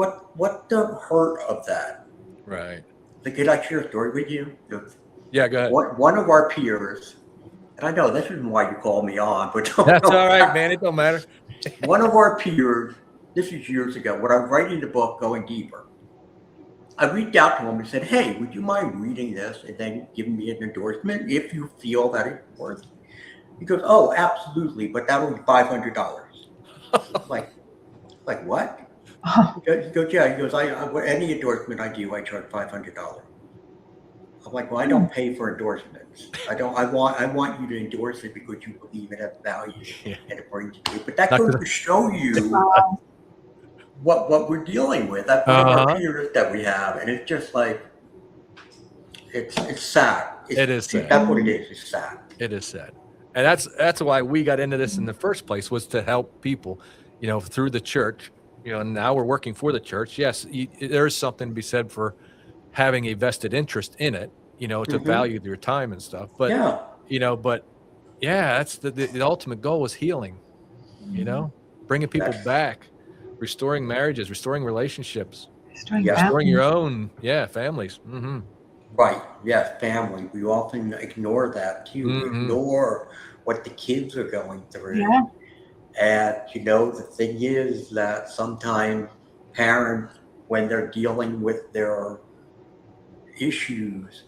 the hurt of that? Right. So could I share a story with you? Yeah, go ahead. One of our peers, and I know this isn't why you called me on, but that's all right, man. It don't matter. One of our peers, this is years ago, when I was writing the book, Going Deeper, I reached out to him and said, "Hey, would you mind reading this and then giving me an endorsement if you feel that it's worth it?" He goes, "Oh, absolutely, but that would be $500. like what? He goes, "Yeah." He goes, any endorsement I do, I charge $500. I'm like, "Well, I don't pay for endorsements. I want you to endorse it because you believe it has value and it brings you." But that goes to show you what we're dealing with. That's one of our peers that we have, and it's just like it's sad. It is sad. That's what it is. It's sad. It is sad. And that's why we got into this in the first place, was to help people, you know, through the church, you know, and now we're working for the church. Yes, there is something to be said for having a vested interest in it, you know, to value your time and stuff. But, you know, that's the ultimate goal is healing, you know, bringing people back, restoring marriages, restoring relationships, restoring your own, families. Right. Yes, family. We often ignore that too. Ignore what the kids are going through. Yeah. And, you know, the thing is that sometimes parents, when they're dealing with their issues,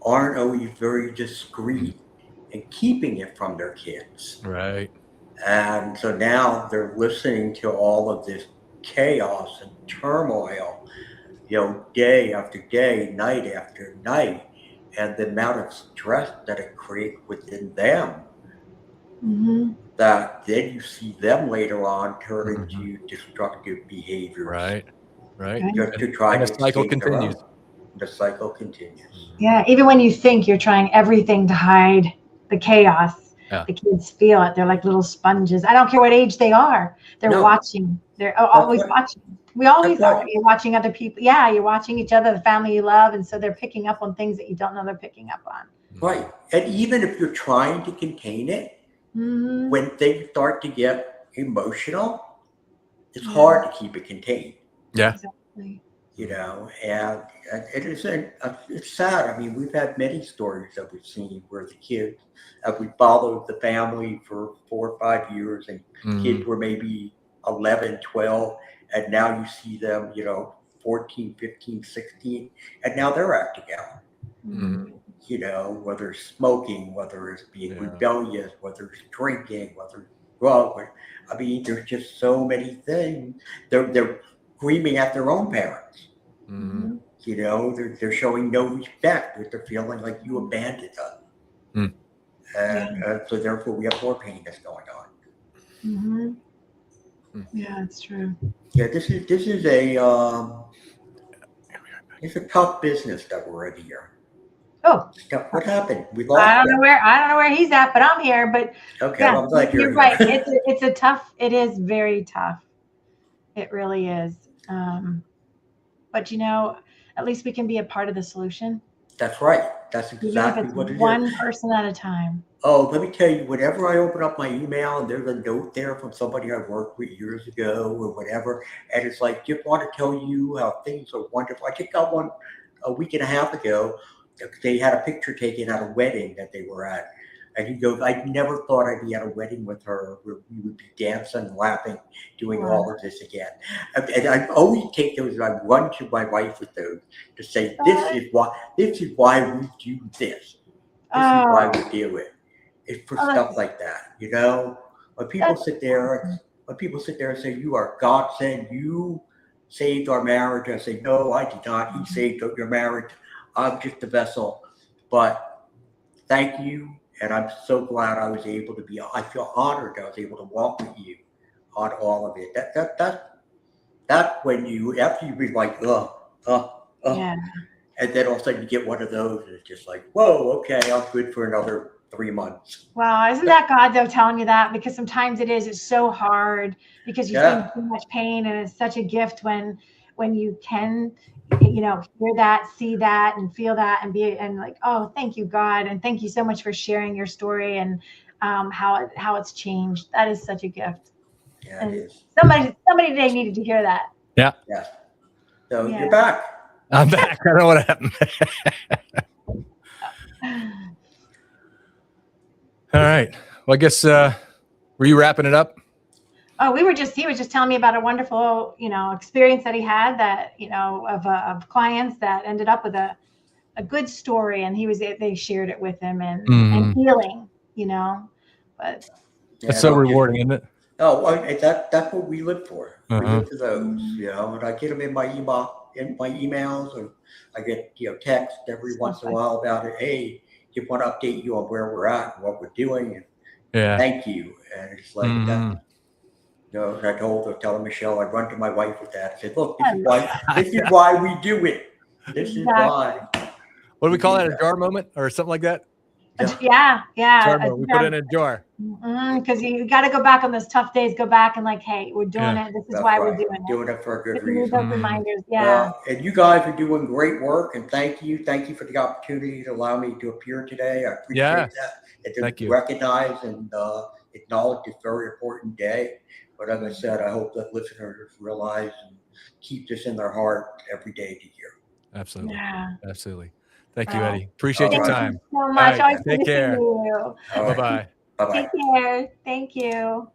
aren't always very discreet in keeping it from their kids. Right. And so now they're listening to all of this chaos and turmoil, you know, day after day, night after night, and the amount of stress that it creates within them, that then you see them later on turn into destructive behaviors. Right. Just to try and to the cycle continues. The cycle continues. Yeah, even when you think you're trying everything to hide the chaos, the kids feel it. They're like little sponges. I don't care what age they are. They're watching. They're always watching. We always are. You're watching other people. Yeah, you're watching each other, the family you love. And so they're picking up on things that you don't know they're picking up on. Right. And even if you're trying to contain it, when things start to get emotional, it's hard to keep it contained. Yeah. Exactly. you know, and it is it's sad. I mean, we've had many stories that we've seen where the kids, we followed the family for 4 or 5 years, and kids were maybe 11, 12, and now you see them, you know, 14, 15, 16, and now they're acting out. You know, whether it's smoking, whether it's being rebellious, whether it's drinking, whether it's drugs. I mean, there's just so many things. They're screaming at their own parents. You know, they're showing no respect. They're feeling like you abandoned them. And so therefore we have more pain that's going on. Yeah, it's true. Yeah, this is it's a tough business that we're in here. Oh, What happened? We lost. I don't know where he's at, but I'm here. But okay, yeah, I'm glad you're right. It's a tough. It is very tough. It really is. But you know, at least we can be a part of the solution. That's right. That's exactly what it is. One person at a time. Oh, let me tell you, whenever I open up my email and there's a note there from somebody I worked with years ago or whatever, and it's like, just want to tell you how things are wonderful. I just got one a week and a half ago. They had a picture taken at a wedding that they were at. And he goes, I never thought I'd be at a wedding with her where we would be dancing, laughing, doing all of this again. And I always take those, and I run to my wife with those to say, this is why we do this. This is why we do it. It's for stuff like that, you know? When people sit there and say, you are God sent, you saved our marriage, I say, no, I did not. He saved your marriage. I'm just a vessel. But thank you. And I'm so glad I was able to be, I feel honored that I was able to walk with you on all of it. That's when after you be like, Yeah. and then all of a sudden you get one of those and it's just like, whoa, okay, I'm good for another 3 months. Wow, isn't that God though telling you that? Because sometimes it's so hard because you feel so much pain, and it's such a gift when you can, you know, hear that, see that, and feel that, and like, oh, thank you, God, and thank you so much for sharing your story and how it's changed. That is such a gift. Yeah, and it is. Somebody today needed to hear that. Yeah. Yeah. So you're back. I'm back. I don't know what happened. All right. Well, I guess were you wrapping it up? Oh, he was just telling me about a wonderful, you know, experience that he had, that, you know, of clients that ended up with a good story, and they shared it with him, and healing, you know. But it's so rewarding, isn't it? Oh, that's what we live for. We live for those, you know. And I get them in my emails, and I get, you know, text every once in a while about it. Hey, just want to update you on where we're at and what we're doing, and thank you. And it's like that. You know, and I tell Michelle, I run to my wife with that. I said, look, this is why we do it. This is why. What do we call that? A jar moment or something like that? Yeah. We put it in a jar. Because you got to go back on those tough days. Go back and like, hey, we're doing it. This is why we're doing it. Doing it for a good reason. Those reminders. And you guys are doing great work, and thank you for the opportunity to allow me to appear today. I appreciate that. And to recognize and acknowledge this very important day. But as I said, I hope that listeners realize and keep this in their heart every day to hear. Absolutely. Yeah. Absolutely. Thank you, Eddie. Appreciate your time. Thank you so much. Right. Take care. Bye-bye. Bye-bye. Take care. Thank you.